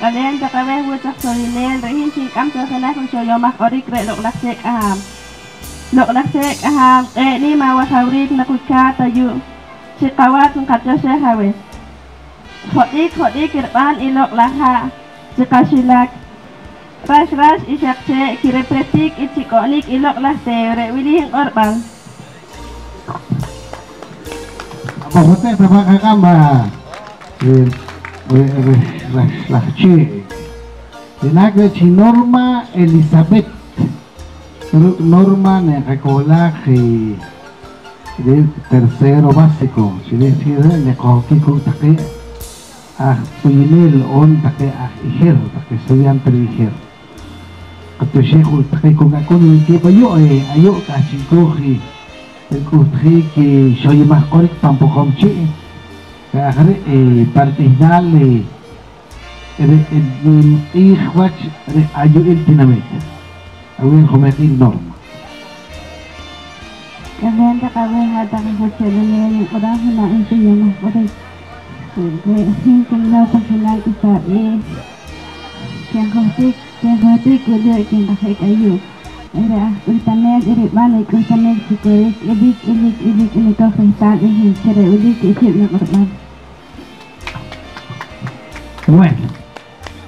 Kalian takawin wutak solinel, rehin singkam terkena kung Shoyomak Orik relok laksek aham. Lok laksek aham, ni mawasawrik nakutka tayu. Sikawat kung katyo sehawes. Khodik kirpan ilok laha. Sikasilak. Ras isakse kirepretik itikonik ilok lahse rewilih orbang. Kapopotek tapakakam Lahchi. Tinagre si Norma Elizabeth. Norma nakakola kay tercero básico. Sinisira nakahoki kong take puyinil on take iher take estudiante iher. Katushe kong take kong ako nunti pa ayo kasikohi. Kutri ki Shoyomak Orik pampokomchi. Kaya partihinal ikhwach ayo tinamit. Awin kumating Norma. Kalian takawin hatang hutsalunin yung orang hanan Shoyomak Orik. Hingkang daw pagsalag isa Kaya hotik wala ikin takay kayo. Era ultamed balik ultamed sikurik ilik ito kahitan ihin sira ulit isip na korban. Bueno,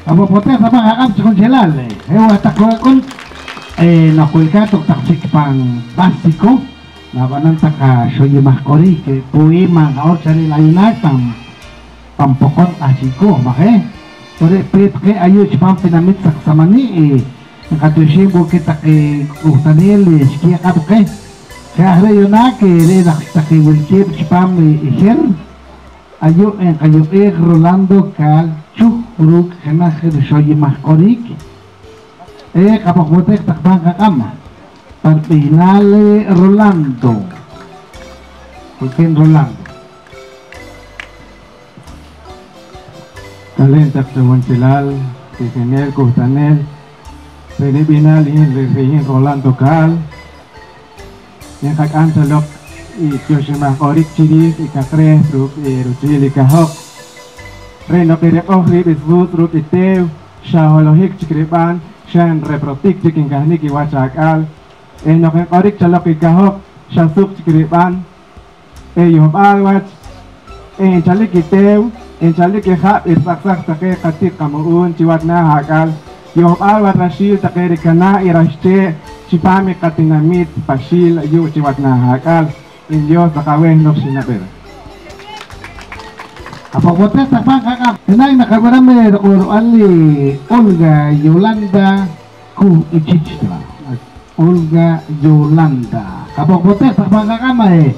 kapopotek tapakakam sa konselal. Hewa takon nakulkatok taksik pang basiko. Nabanan taka Shoyomak Orik poema kaot sa nilayunak pampokot asiko. Makanya Kore prit ke ayo cipam pinamit saksamani Nakatushin po kita kay Kuhtanil, siya ka po kay. Kaya yun na kay nakita kay Wilkip, sipam ihir. Ayo kayo Rolando Kalchuk, uruk kanakir Shoyomak Orik. Kapakutek takbang kakama. Parpinale Rolando. Kukin Rolando. Kalentak sa Wansilal, Kisinel, Kuhtanel, Pilipinal, Rehin Rolando Cal, yang kakantalok Shoyomak Orik Chiris, Ikakre, Ruchili Kahok, Reno Kirek Ohri, Isbut, Rut Itew, Shaholohik Chikriban, shan reprotik chikin kahni ki wachakal no ken orik chalok ikahok shasuk chikriban yob alwach chalik itew chalik ihab irsaksak take katik kamuun chiwat na hakal yob alwat rashil take rikana irashte chipami katinamit pashil yu chiwat na hakal in Dios nakaweh no sinaber. Apa botes takpan kakak enay nakabarame doktor Ali Olga Yolanda ku ichichla Olga Yolanda kapag botes takpan kakak may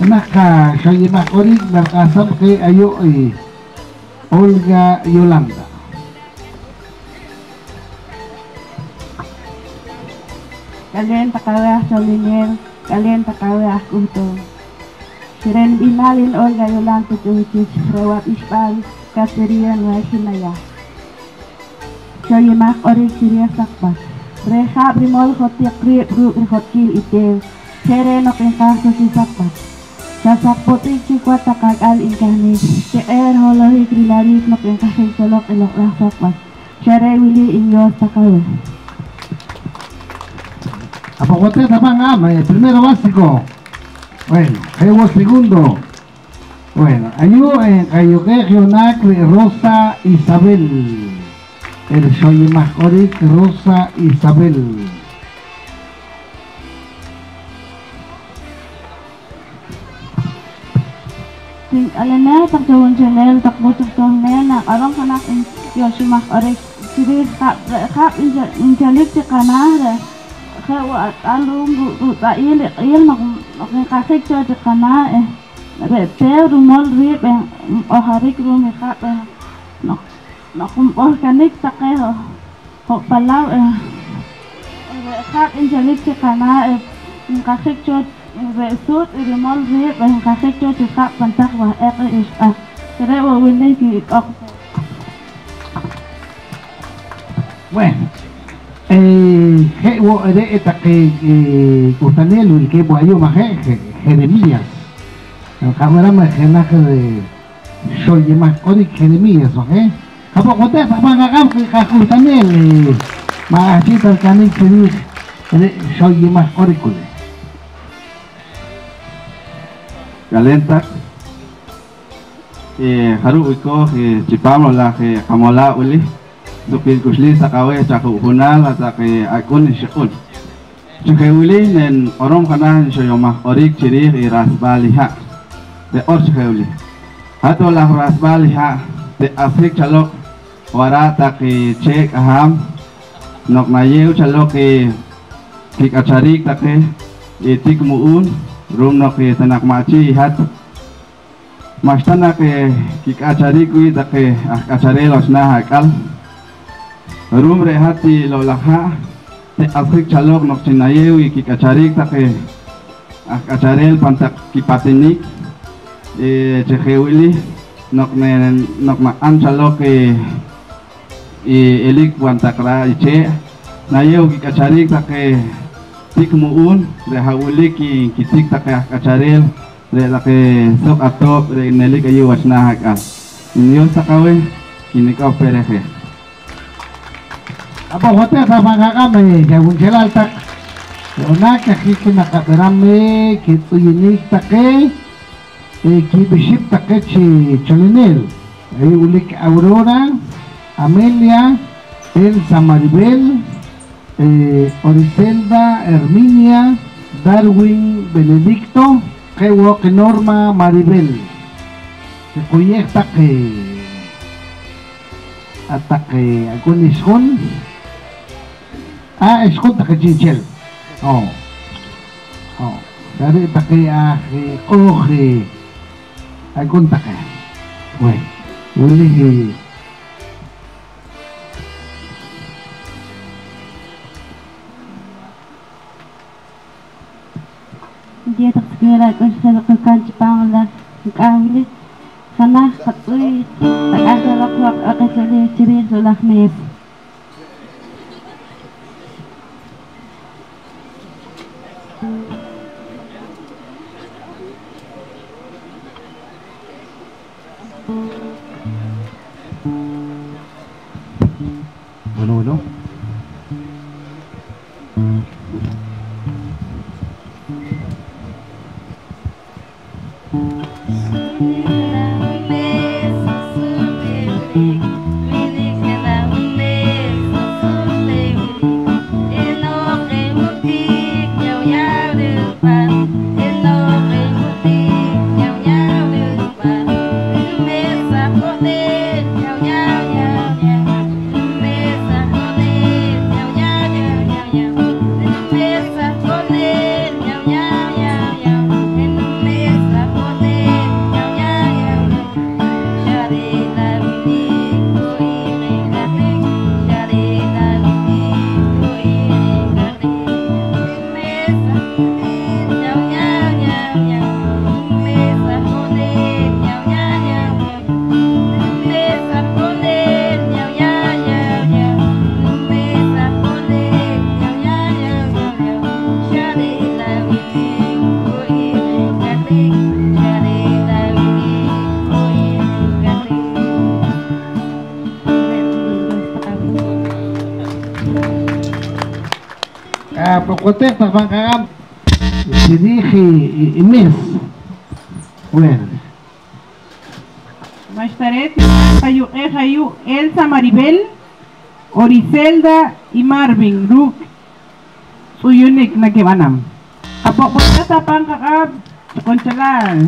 naka siya makorig nakasam kay ayo Olga Yolanda. Kalian takawah solinel, kalian takawah kuto. Siren binalin Olga Yolanda cuci rawat ispan kaserian wa hinaya. Soye mak orig siria sakpas. Reha brimol khotiak kri bru khotki ite. Sere nok engkah si sakpas. Sasak putri cikwat takakal ingkahni. Ceer holohi krilari nok engkah solok elok lah sakpas. Sere wili inyos takawe. Apa botes takpan kakak primero básico. Bueno, juego segundo. Bueno, ayu kayo regional Rosa Isabel. El soy majorik Rosa Isabel. Sing alena tak jawon channel tak butuh channel nak orang kanak yosi majorik siri kap injalik cekana Kau alum bu il nak kasih cuaca kana betul rumol rib harik rum kap nak kumpul kanik takai hok palau kap injalik cekana kasih cuaca besut rumol rib kasih cuaca kap pantak wah kira wawinnya di ok. Bueno. Wo de esta que Utanelo el que boayo maje Jeremías. El cámara me genaje de soy más ori Jeremías, ¿ok? Capo cote para gagam que Utanel más así tal canik que soy más ori cule. Galenta haru iko chipamo la kamola uli Dupil kusli sakawe cakup hunal atau ke akun syukun. Cekewuli nen orang kana syomah orik ciri iras baliha. De or cekewuli. Hato lah ras baliha de Afrik calok wara taki cek aham nok nayew calok ke tik acarik take itik muun rum nok ke tanak maci hat mastana ke kik acarik kui take acare losna hakal Rum rehati lolaha te Afrik calok nok cinayewi ki kacarik take kacarel pantak kipatenik cekewili nok maan calok elik pantak ra ice nayew ki kacarik take tik muun rehawili ki kitik take kacarel re take sok atop re nelik ayu wasna hakal inyo sakawe kini kau perehe. Apa hotel sama kakame jawun celal tak ona kaki kena kaperame kitu unik take ki biship take chi cholinel ulik Aurora Amelia Elsa Maribel Oriselda Herminia Darwin Benedicto Kewok Norma Maribel que kuyek take atake akun iskon iskon take chichel dari take ohe akun take we uli dia tak segera kekan Jepang lah kawili sana katui tak ada lakuak akasali ciri sulah mes. Bueno. capocote taban cagam si dije y mes bueno Mashtaret Hayu Elsa Maribel Oricelda y Marvin Ruk Suyunik na kibanam capocote taban cagam conchalal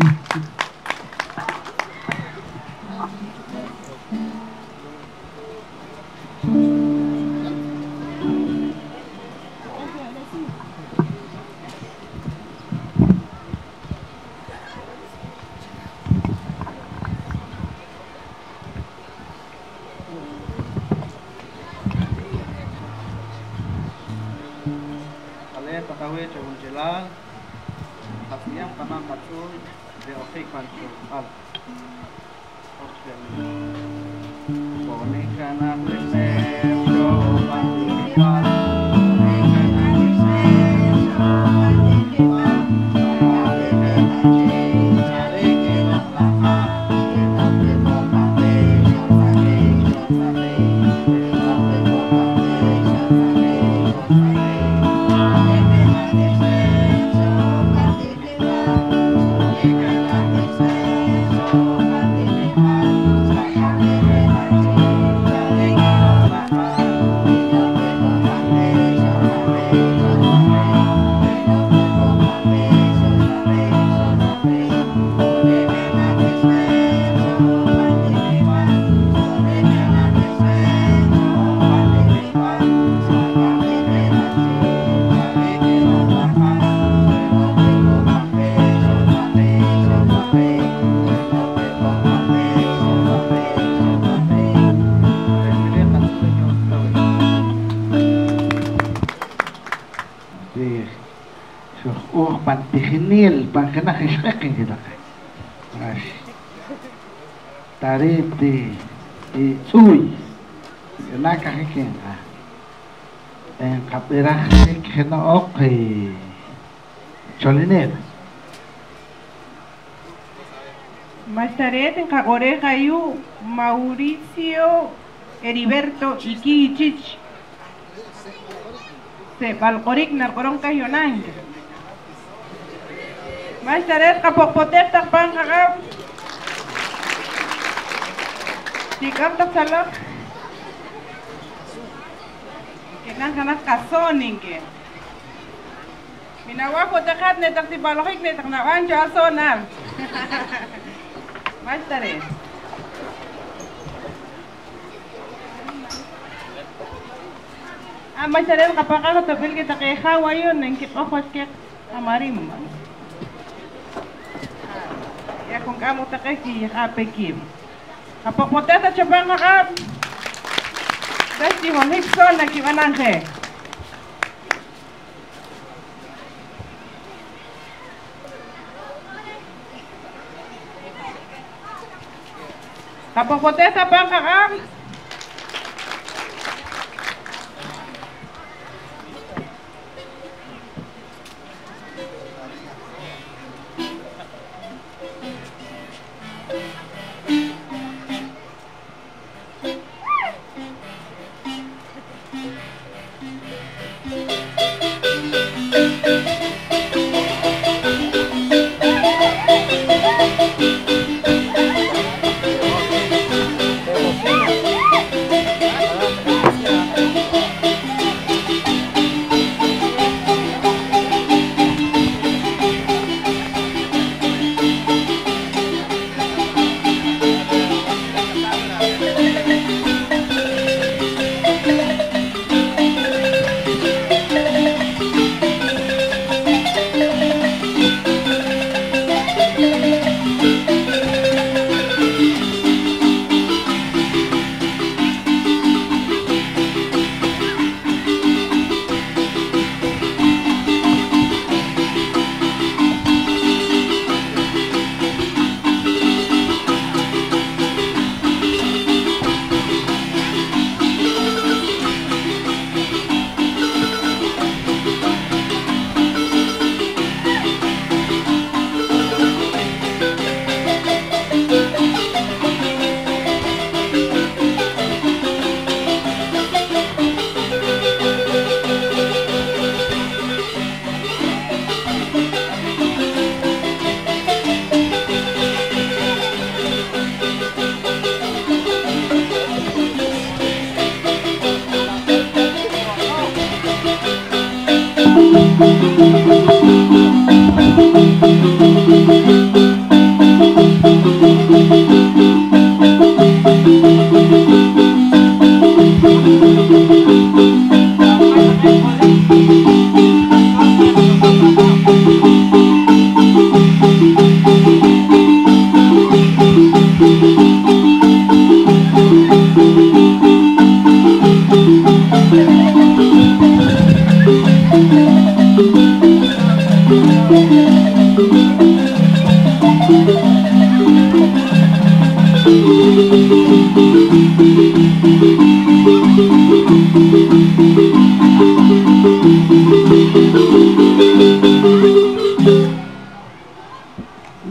Takawin Chabun Jelal Hasiam Kanang Katsun de Ofik Pancho Al Boneka na Krisem Yo Pantikiwan Pantiginil, pangkena hisrekin kita kan. Tarik di cuy, kena kakikin ah. En kapirah kena oke, cholinel. Mashtaret en Kagore Hayu Mauricio Heriberto Iquichich Se Balcorik Narcorón Cayonang Mashtaret Kapokpotek Takpan Kagam Tikam Taksalok Kenang kanak kasoning ke Minawa ko takat netak si Balokik netak nawan jo asonam Mashtaret Mashtaret kapaka ko tapil kita kay hawayon nang kipokos kek amarim Ya kung kamu takay si Apekim Kapokpoteta chabang kakap Das di Hon Hikson na kiwanangke Kapokpoteta bang kakap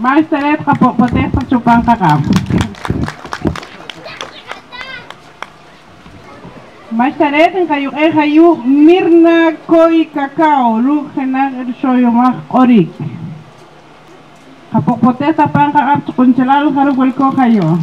Maesteret kapok-potes pagsupang kakam. Maesteret ang kayo Mirna Koy Kakao Luk Henak Ersoyo Mak Orik. Kapok-potes apang kakam sukunsilalo harugwal ko kayo.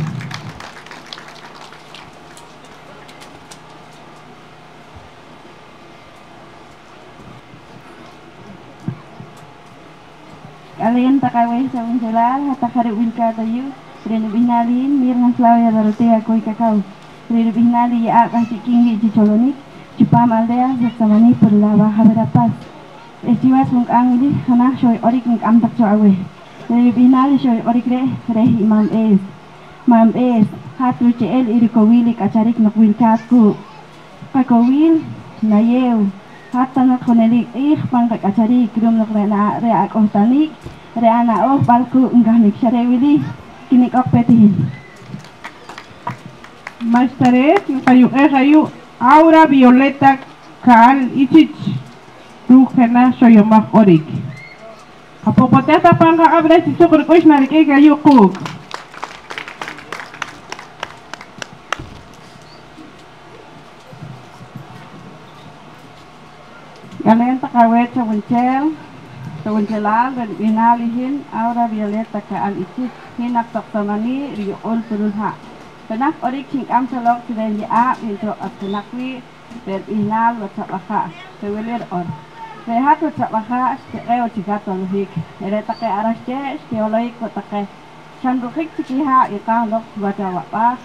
Kalian takawai sa unjalal hatakari winka tayo Reno bihnalin mirna slawya darotea koy kakao Reno bihnali ya kasi kingi cicolonik Cipam aldea saksamani perlawa haberapas Estiwas mung angili hana shoy orik ng amtak so awe Reno bihnali shoy orik re imam es Mam es hatru ceel irikowilik acarik nakwilkatku Kakawil nayew Hatta na konelik pangkak acari krum nak rena re ak tanik re ana palku engkahnik syarewili kinik ok petihin. Maesteret yung kayo Aura Violeta Kal Ichich Rukena Soyomak Orik. Kapopoteta pangka abra si sukur kois narik kayo kuk. Kalian takawet sa Wincelal dan inalihin Aura Violeta Kal Ichich hinak toksamani riol purulha. Penak orik singkam salok siden dia intro at senakwi dan inal wacap baka sewilir or. Sehat wacap baka sekeo cigato luhik. Ere take aras ce seoloik watake. Sandukik cikiha ika lok baca wapa.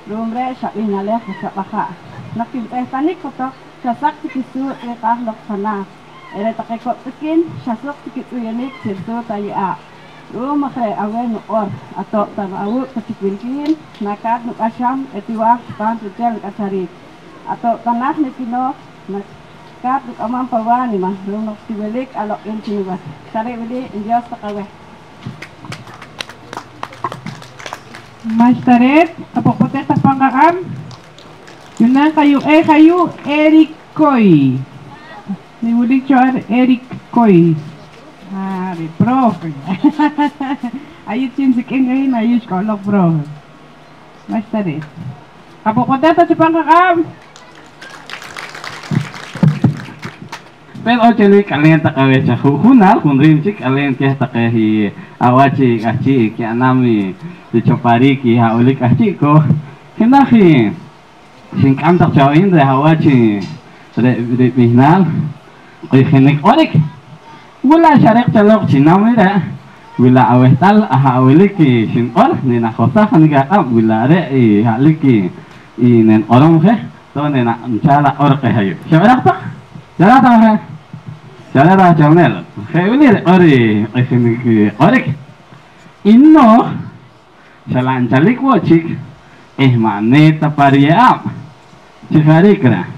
Rumre sabinaleh wacap baka. Nakim tanik kotok sasak cikisu ika lok sana. Ere take kok tekin sasok cikit uyanik sirso taya. Makre awen or atau tanawu kecikwilkin nakat nuk asyam etiwah pan tutel kacari atau tanah nekino nakat nuk amam pawani mah nuk tiwelik alok yang ciniwas cari wili indios takawe Maesteret kapok-potes tapangkaan yun kayu Eric Koy niwulik cuar Eric Koy Hari prof. Ayut cinsik ngayon ayus kolok prof. Maesteret. Kapok-potes sa pangkakam. Pero chili kalian takawe sa hunal kun rimcik kalian kaya takahi awaci kaci kaya nami dicopari ki haulik kaci ko hinahi singkam tak jauhin dari awaci dari bihnal kaya hinik orik wala syarek calok cinam ida wila aweh tal aha aweliki sin or ni nakota kaniga wila re haliki inen orang he to ne na cala or ke hayu syarek tak jala ta he jala ta channel he wili ori isiniki orik inno salan calik wocik mane taparia cikari kra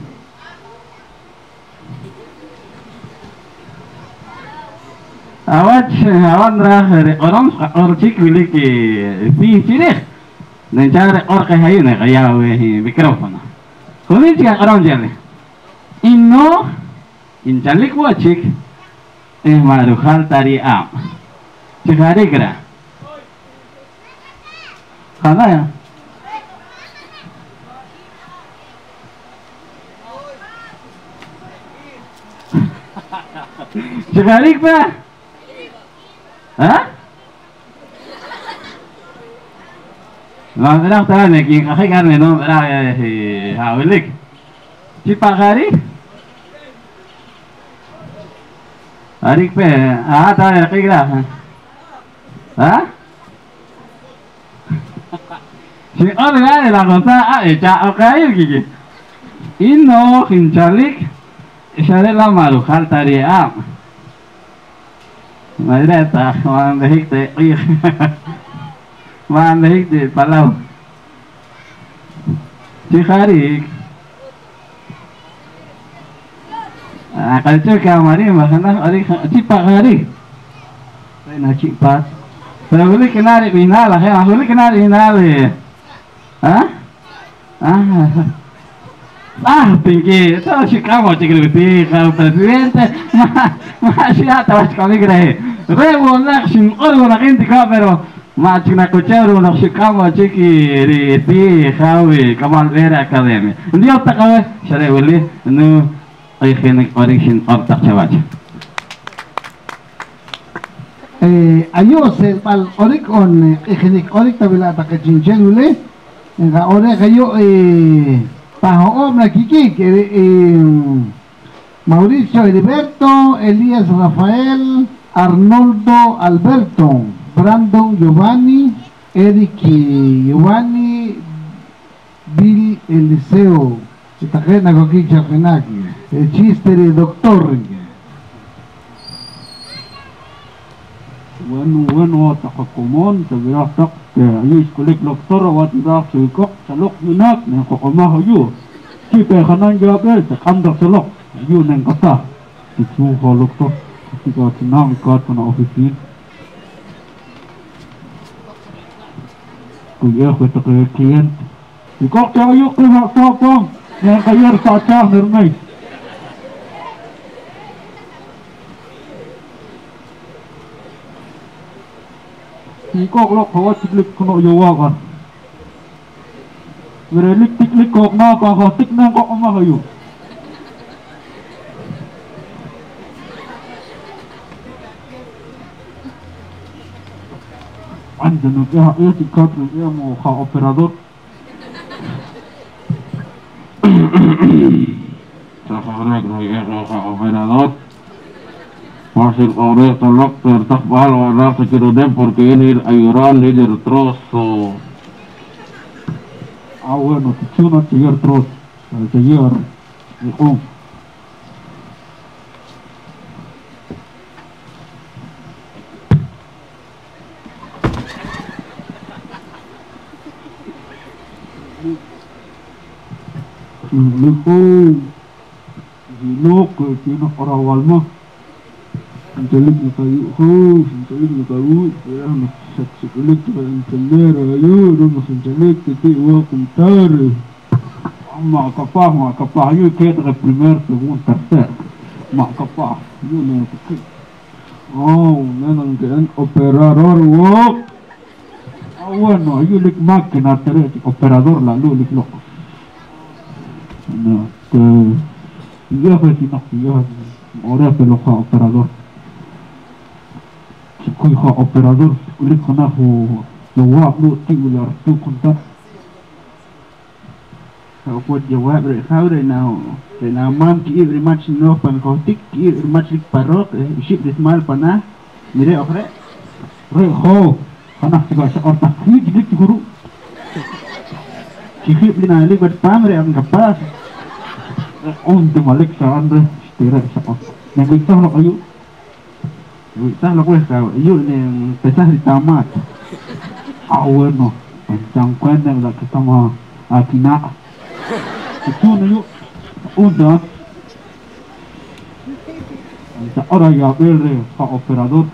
awan orang cik miliki sirih dan cara orang kayak ini kayak mikrofon. Kuni jika orang jeli, inno incalik wajik maruhal tari am, cikari kira, kana ya. Cikari apa? Hah? Lang bilang tahan nih, king kakek kan minum bilang haulik, cipakari, Arik pe, tahu kira kira. Hah? Si orang la cosa echa okay gigi. Inno hinchalik isare la maruhal tariam. Madre ta, man behik te, man behik te palau. Si harik. Kalau tu kamarin makna arik cipak harik. Saya nak cipak. Saya boleh kenal binal lah, saya boleh kenal binal. Tinggi, tahu si kamu cakap kau presidente, masih ada sekali kira. Rebo nak sin orang nak inti kau pero macam nak kucing nak si kamu cakap di kau kamal vera akademi. Dia tak kau, saya boleh nu ayah origin tak cawat. Ayos pal orik on ejenik orik tabela tak cincin ule enggak orik ayo paho na kiki Mauricio Heriberto, Elías Rafael, Arnoldo Alberto, Brandon Giovanni, Eric Giovanni, Bill Eliseo, Chitakena Goki Chafenaki, Chistere Doctor. Bueno, takakumon, tabiatak, ayus kulik doktor, wat dak sukok, salok minak, nang kokomah ayu. Kipe kanan jabe, takam dak salok, ayu nang kata. Itu halok tok, ketika senang ikat pada ofisin. Kuya kita ke klien. Ikok ayu kelak topong, yang kaya saja nirmai. Kok lok hawa tiklik kono yawa kan. Berelik tiklik kok na ka tik na kok ama hayu. Anjano ya tikat ya mau ka operador. Sahabat ya ka operador. Masih orang tolak tertakbal orang sekirudan porque ini ayuran líder trozo. Bueno, no tiger trozo, el tiger, hijo. Hijo, que tiene para walma. Intelek na kayu ho, intelek na kayu, kaya nagsaksikulik ka intelek, ayo, mas intelek, titi, wa, kumtar. Mga kapah, yun, kaya naka primer, segundo, tercer. Mga kapah, yun, na kakit. Nanang kaya, operador, wa. Bueno, yun, lik makina, tere, operador, lalo, lik lok. Iya, kaya sinak, iya, ora, pero ka, operador. Kuy ha operador kulik kana ho jawab lu tiular tu kontak kau buat jawab re kau re now mam ki very much no pan kotik ki very much lik parok ship this mal pana mire okre re ho kana tiga sa orta ki dik guru ki bina lik bat pam re am kapas on de malik sa andre tira sa ok nang lik sa ayu Tah lo kau, yuk ni pesah di tamat. Awal no, panjang kuat ni dah ketemu kina. Itu ni yuk, udah. Orang yang beli kau operator.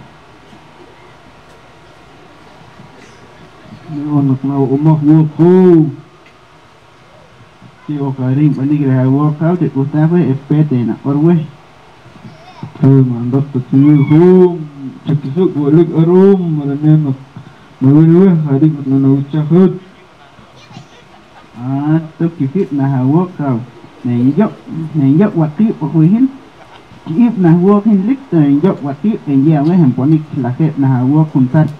Ni orang nak umah work. Si okarim, ani kira work out, itu tapi FPT nak perweh. Mandot tujuh home, cekisuk boleh arum, mana nak hadik nak ucapkan. Tu kifit nah hawa kau, nengjok waktu perkuhin, kif nah hawa hinlik, nengjok waktu nengjak mai hamponik laket nah hawa kuntat.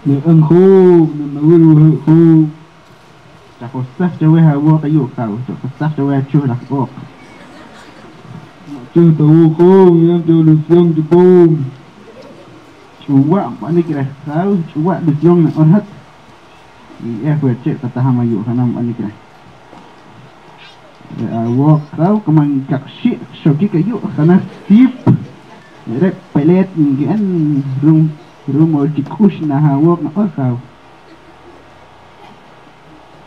Ni engkau, nak home, cakap sah cawe hawa kayu kau, cakap sah cawe cuh nak ok. chưa tàu khô em chưa được xong cho cô chú quá bạn đi kìa sao chú quá được xong này on hết em vừa chết kata hama yuk kanam bạn đi kìa walk kau kemang cak shit shoki kayu karena tip rek pelet ngian room or dikush nah walk nak kau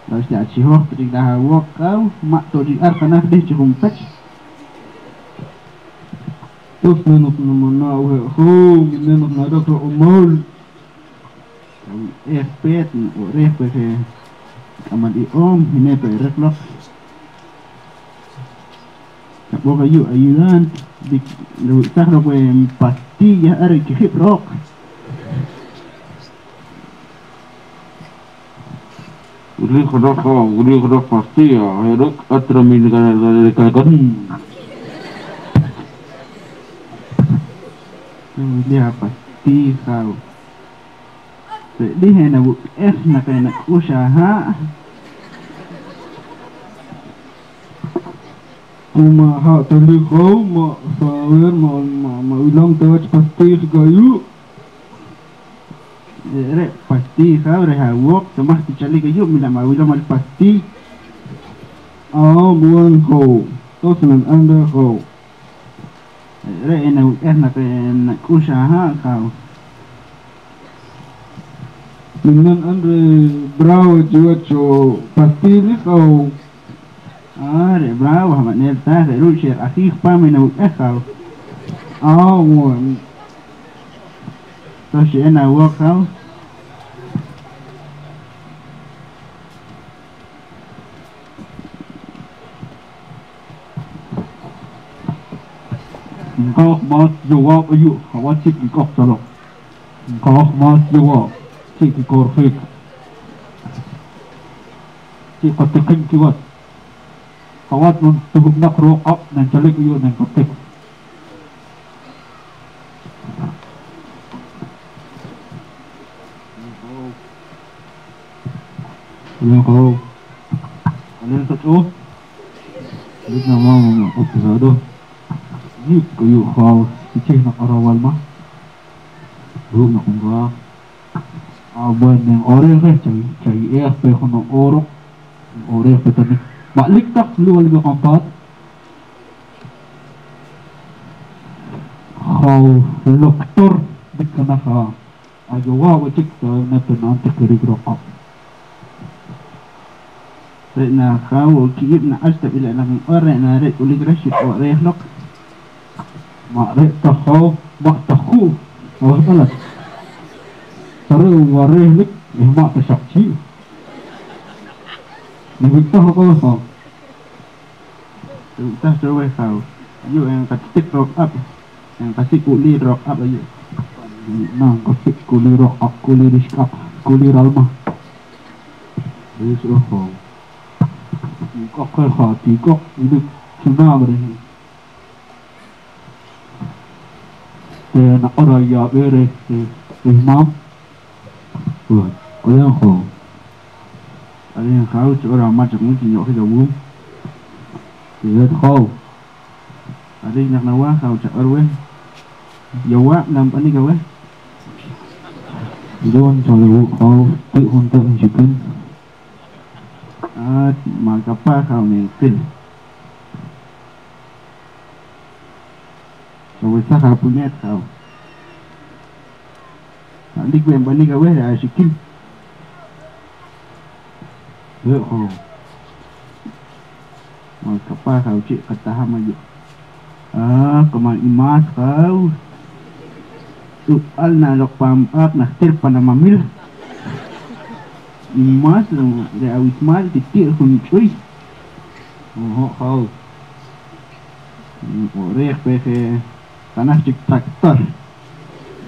lalu sejak cihoh ketika dah walk kau mak tu di ar karena dia cukup terus menuk mana ho menuk nada ke umul pet oreh pe amat om ini pe rek lok Boga yuk ayudan di lutar lo pasti ya ada kehip rock uri kodok pasti ya hedok atramin dari kalkan dia pasti kau jadi hendak nak usaha Uma hak tali kau mak sawer mak ulang terus pasti kayu. Rek pasti kau dah walk semah dicari kayu minat mak ulang mal pasti. Buang kau, terus dengan anda kau. Rek nak usaha kau. Dengan anda berau juga pasti ni kau. Re bravo mà nè ta sẽ rút chuyện khi ba mươi năm kau nguồn tôi sẽ nào work kau kau mau jawab ayu awak cik kau solo kau mau jawab cik kau fake cik kau tekan kiwat Kawat nun tubuk nak rock up dan calik yun dan kotek. Kau, kalian satu, ini nama episode. Ini kayu kau, cicih nak arawal mah, belum nak enggak. Aban yang orang cari kono orok, petani. Balik tak lu lagi empat. Kau doktor dikena kau. Ajawa wajib kau nanti kiri gerok. Rena kau kiip na asta bila lang orang na red uli grasit o rehlok. Mak red tahu mak tahu. Oh salah. Tahu warehlik mak tersaksi. Nagugtah ako Nagugtah sa kau Ayo yang kasih rock up Yang kasih kuli rock up ayo Nah kasih kuli rock up Kuli risk up Kuli ralma Terus kau Kok kau hati kok Ini cuna beri Nak orang ya beri Imam Kau yang kau Ada yang kau seorang macam mungkin nyok kita bum, tidak kau. Ada yang nak nawa kau cakap orang, jawab nampak ni kau Jangan kalau kau tak untuk mencukup. Maka apa kau mungkin? Kau besar kau punya kau. Nanti kau yang bani kau dah asyik. Oh, maka kau cik kata hama je. Kemal imas kau. Soal nak lok pampak nak terpana mamil. Imas lu dia awis mal titik huncuy. Oh kau. Oreh pe tanah cik traktor.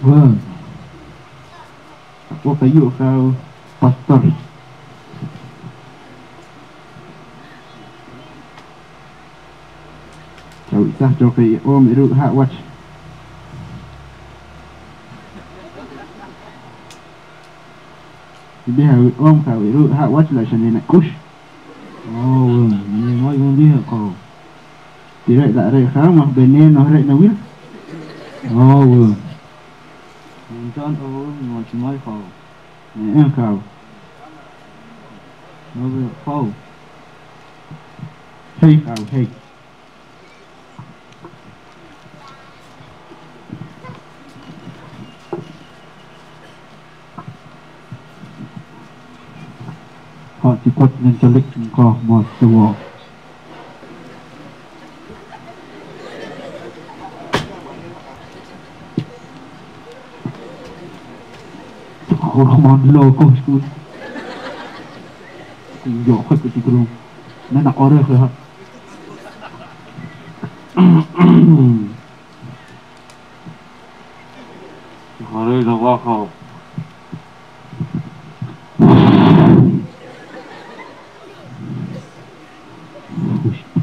Wah. Aku kayu kau pastor. Kau isah cokai om iru hak watch. Jadi hari om kau iru hak watch lah sini nak kush. Oh, ni mau yang dia kau. Tidak tak rek kau mah benen noh rek nawil. Oh. John mau cuma kau. Kau. Kau. Hey kau, hey. Họ chỉ quật nên cho lịch có một số không ăn lô cô school dọ khách của chị cô nó nặng ở đây rồi hả ở đây là quá khó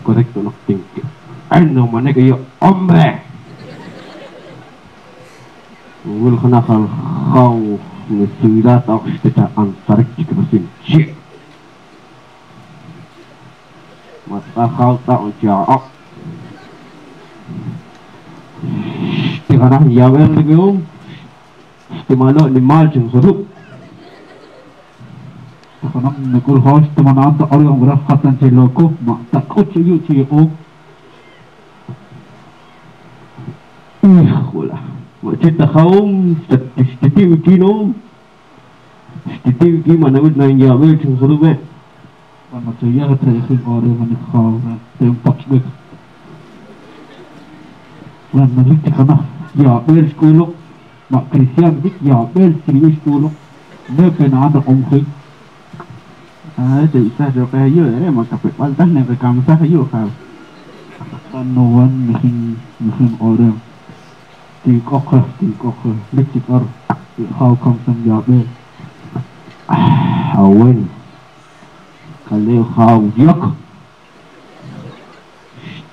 correcto no tengo ay no mané que yo hombre ول خنا خال خاو نسويدات او شتتا انصارك كبسين شيء ما تخاو تا جاء تغنا يا وين اليوم استمالو لمالجن خذوب karena nekul host teman-teman tak orang berafatan celoko mak tak kau cium cium wala macam tak kau setiap kino setiap kino mana pun nak jawab cuma satu be mana saya terakhir orang mana kau tempat be lan nanti karena ya bel sekolah mak Kristian dik ya bel serius sekolah ne pernah ada omkring thì sao được cái dưa đấy mà cặp biệt bán này phải cầm sao cái dưa khảo Tanuan mungkin orang di koker lịch ở hậu không xong giọt bên awen kalau khảo giấc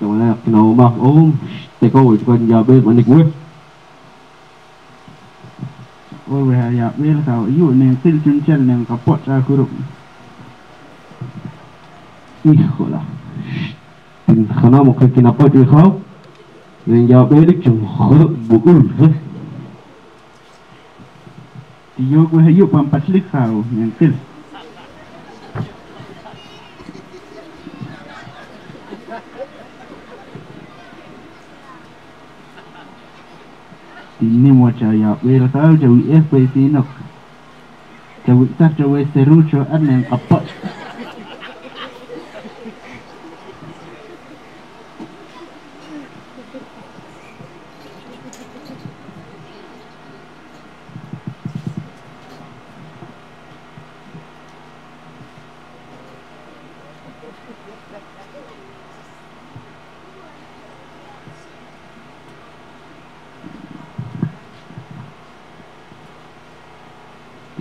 rồi là nào mà ôm thì có người còn giọt bên mà đi quên ôi về giọt bên khảo dụ nên tin chân chân nên cặp bọt ra cứ đụng Híjole. Khana một cái kinapa chơi khao. Nên giờ bé đích chừng khổ bụng hết. Thì vô có hay vô bằng bắt lịch khao nhận tin. Thì nên mua trà giờ bé là khao cho bị FPC nọc. Cho bị tắt cho bị seru cho ăn nên cặp bọt.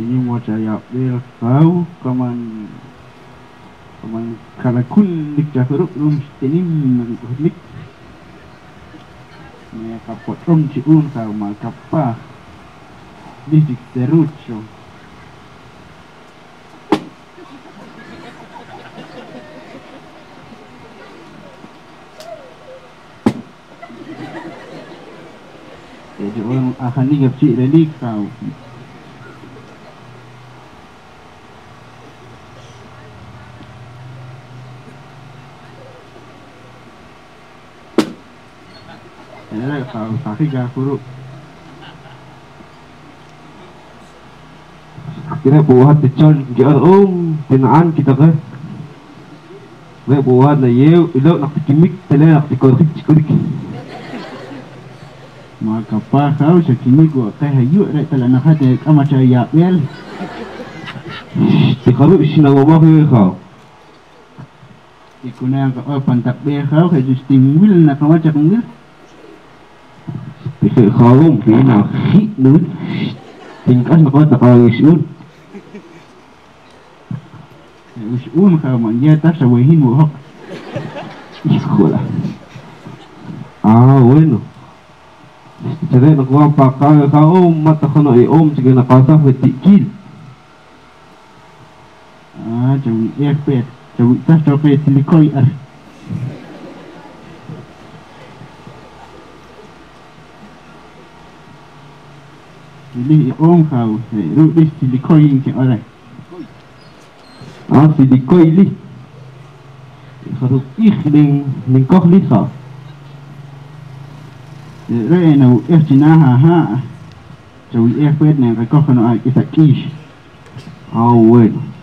Ini mau saya bel kau kaman kalau kulik jahuruk ini kulik ni kapot ciun kau mal kapah di terucho jadi orang akan ni gapci relik kau kalau kaki gak kuruk kita buat dicon jangan tinaan kita ke kita buat na yeu ilo nak kimik tele nak dikorik maka pa kau sekini gua teh hayu rek tala nak hati ama caya bel dikorik sina ngomong kau ikuna kau pantak be kau ke justin wil nak kau macam wil cái sự khó không tí nào hít nữa tình cách mà có tập rồi xuống kau mà nghe ta sẽ quay hin một học khổ là quên rồi cho nên nó có bạc cao ôm mà ta không nói ôm chỉ cần là có sao phải tị kín chuẩn FP chuẩn ta cho về silicon Ili onjau, rulis silikoyin que ahora. Silikoili. Harus ling koh lisa. Rena cina ha. Jadi puet neng koh kena ai kisah kish. Bueno.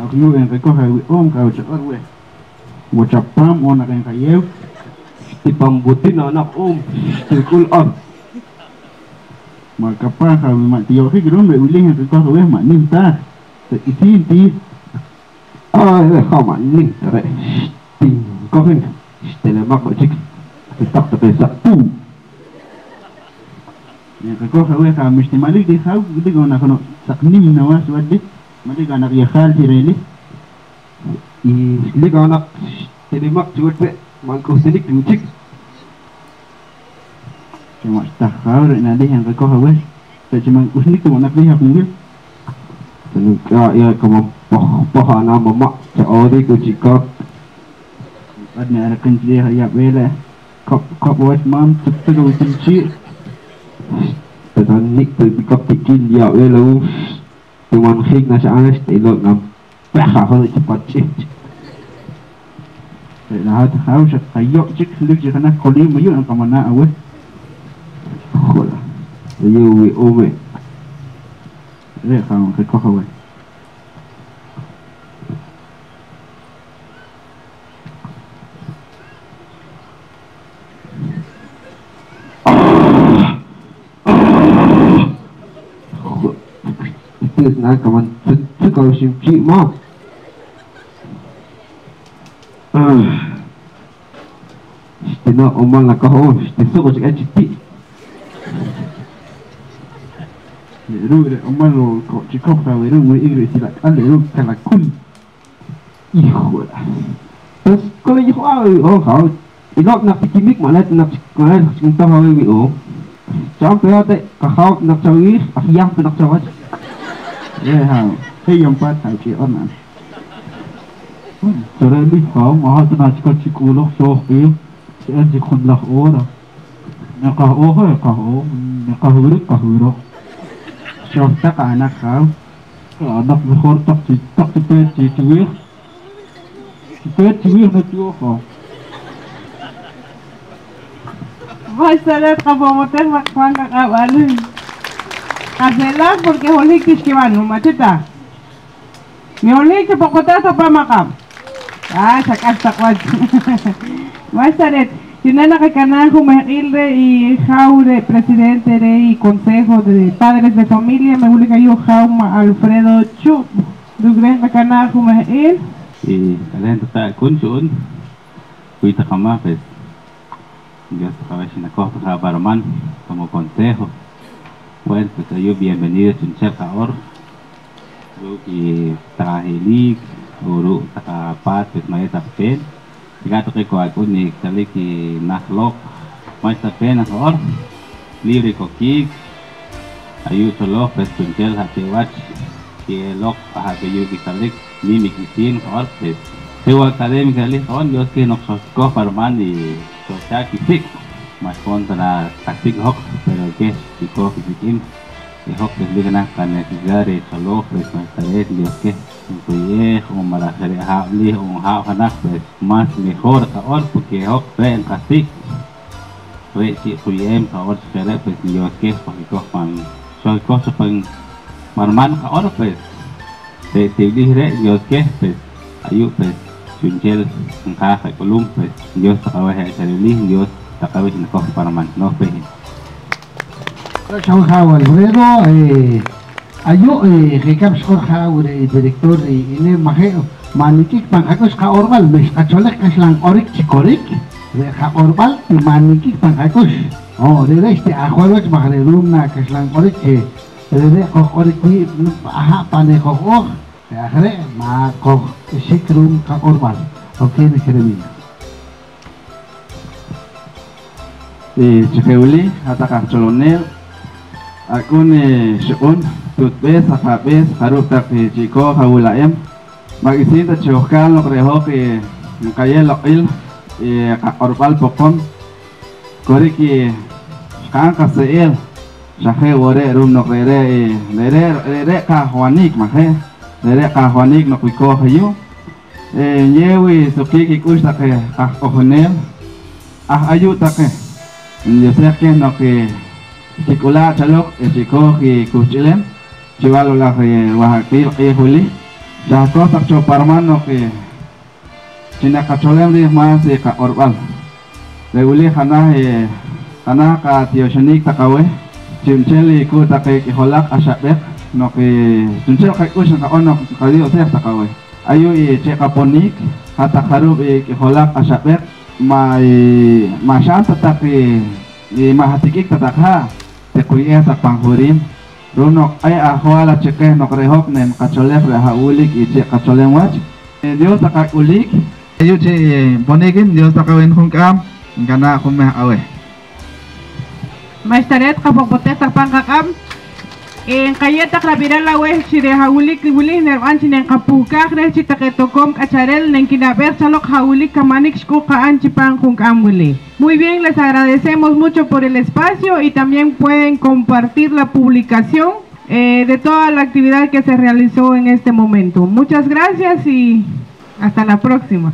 Aku yang kau hai kau cakap we. Macam pam orang yang kau di pambutin anak tikul maka pa kau mak tiok ke gerung be uling yang kau we mak ning ta. Isi ti. Kau mak ning re. Ting kau kan. Telemak cik. Tak satu. Yang kau we kau mesti malik di kau di kau nak kena saknim nawas wadit. Mari kan nak yakal direli. Ini kan nak telemak cuat pe, mangkau sedik tucik. Cuma tak kau nanti yang kau hawas. Cuma usnik tu nak lihat mungkin. Tentunya ya kamu pahana mama seorang kucikak. Ada ada kencing hayap bela. Kau buat mam terus kunci. Tetapi tu pikap tikin dia bela. Tuan khik nasa anas telok ngam pakah cepat cik. Nah harus ayok cik lu cik nak koli mayu nak mana awal. Khola. Ayu we ome. Re kau ke kau awal. Nah, kawan kau simpi mau. Stina omal nak kau, stina kau cakap citi. Ru omal lo kau cakap kau ru mui Inggeris silat ada ru kalakun. Ihu lah. Terus kalau ihu kau ilok nak piknik mana nak cinta kau ihu. Sampai ada kau nak cari, yang nak cari. Hey yang empat hari orang. Jadi ni kau mahu tu nak cakap cikulok sohbi, saya cikun lah orang. Nak kau huruf. Syafta anak kau, anak berhor tak ciwir nak cium kau. Masalah kau motor makwan kakabalu. Kaselah porque holik kiskimanu macheta. Mi holik ke pokota sa pamakam. Sakas takwad. Masaret, yuna nakakanan humahilre y jaure presidente de y consejo de padres de familia me hulik ayo jauma Alfredo Chu. Dugren nakakanan humahil. Kalian tak kunjun. Kuita kama pues. Dios te sinakoh barman como consejo. Bueno, pues yo bienvenido a Chunchel Kaor. Y Tahilik, Uru Takapat, pues Maya Tapen. Gato que coacu ni kali ki nahlok. Maya Tapen Kaor. Libre kokik. Ayu Cholok, pues Chunchel Hatewach. Que lok ahabeyu ki kalik. Mimi kisin Kaor, pues. Sewa akademik kali Kaor, Dios que nos soskoh parman di Socha Kisik. Mas kontra taktik hok, pero que chico fizikin, hok desde na karena tigare solo pues mas taret Dios que incluye o mala sere habli o hanak pues más mejor kaor porque hok ven kasik, re si kuyem kaor sere pues Dios que porque kok man soy cosa peng marman kaor pues de re Dios que pues ayu pues Chunchel engkau kolum pues Dios takawah serili Dios takawis na kok paraman no pehin. Chau Alfredo ayo recap skor director ini mahe manikik pangkakos ka orbal mes kacolek kaslang orik cikorik ka orbal manikik pangkakos rere este akhwalwat mahale room na kaslang orik rere kok orik ni aha pane kok akhre ma kok sikrum ka orbal oke ni keremi Chiheuli Hataka Cholonel Akune Shun Tutbes Hakabes Harutak Chico Haulaem Magisinta Chokal Reho que Kayel Oil Orbal Pokon Koriki Kanka Seel Shahe Wore Rum no Rere Kahuanik Mahe Rere Kahuanik no Kuiko Hayu Yewi Sukiki Kushtake Kahonel Ayutake yo sé que no que Chicula Chalok Chico y Cuchilem Chivalo la Oaxaquil y Juli ya cosa choparmano que China Cacholem de más de Orbal Reguli Hana ka Tioshnik Takawe Chimcheli Kutake Holak Ashabek no que Chimchel Kakushan ka ono Kadio Ter Takawe Ayu y Chekaponik Hatakarub y Holak Ashabek Masyanta tapi mahatikik tatakha te kuya sa panghurim runok ay ahwala cheke nok rehok nem kacholef reha ulik iche kacholem wach Dios takak ulik ayu che bonikin Dios takawen hungkam kana kumeh awe Maistaret kapok potes pangkakam en kayetak labiral la weh chire haulik libulik nervan chinen kapukak re chitaketokom kacharel nen kinaber salok haulik kamanik shku kaan chipang hungkam wuli. Muy bien, les agradecemos mucho por el espacio y también pueden compartir la publicación de toda la actividad que se realizó en este momento. Muchas gracias y hasta la próxima.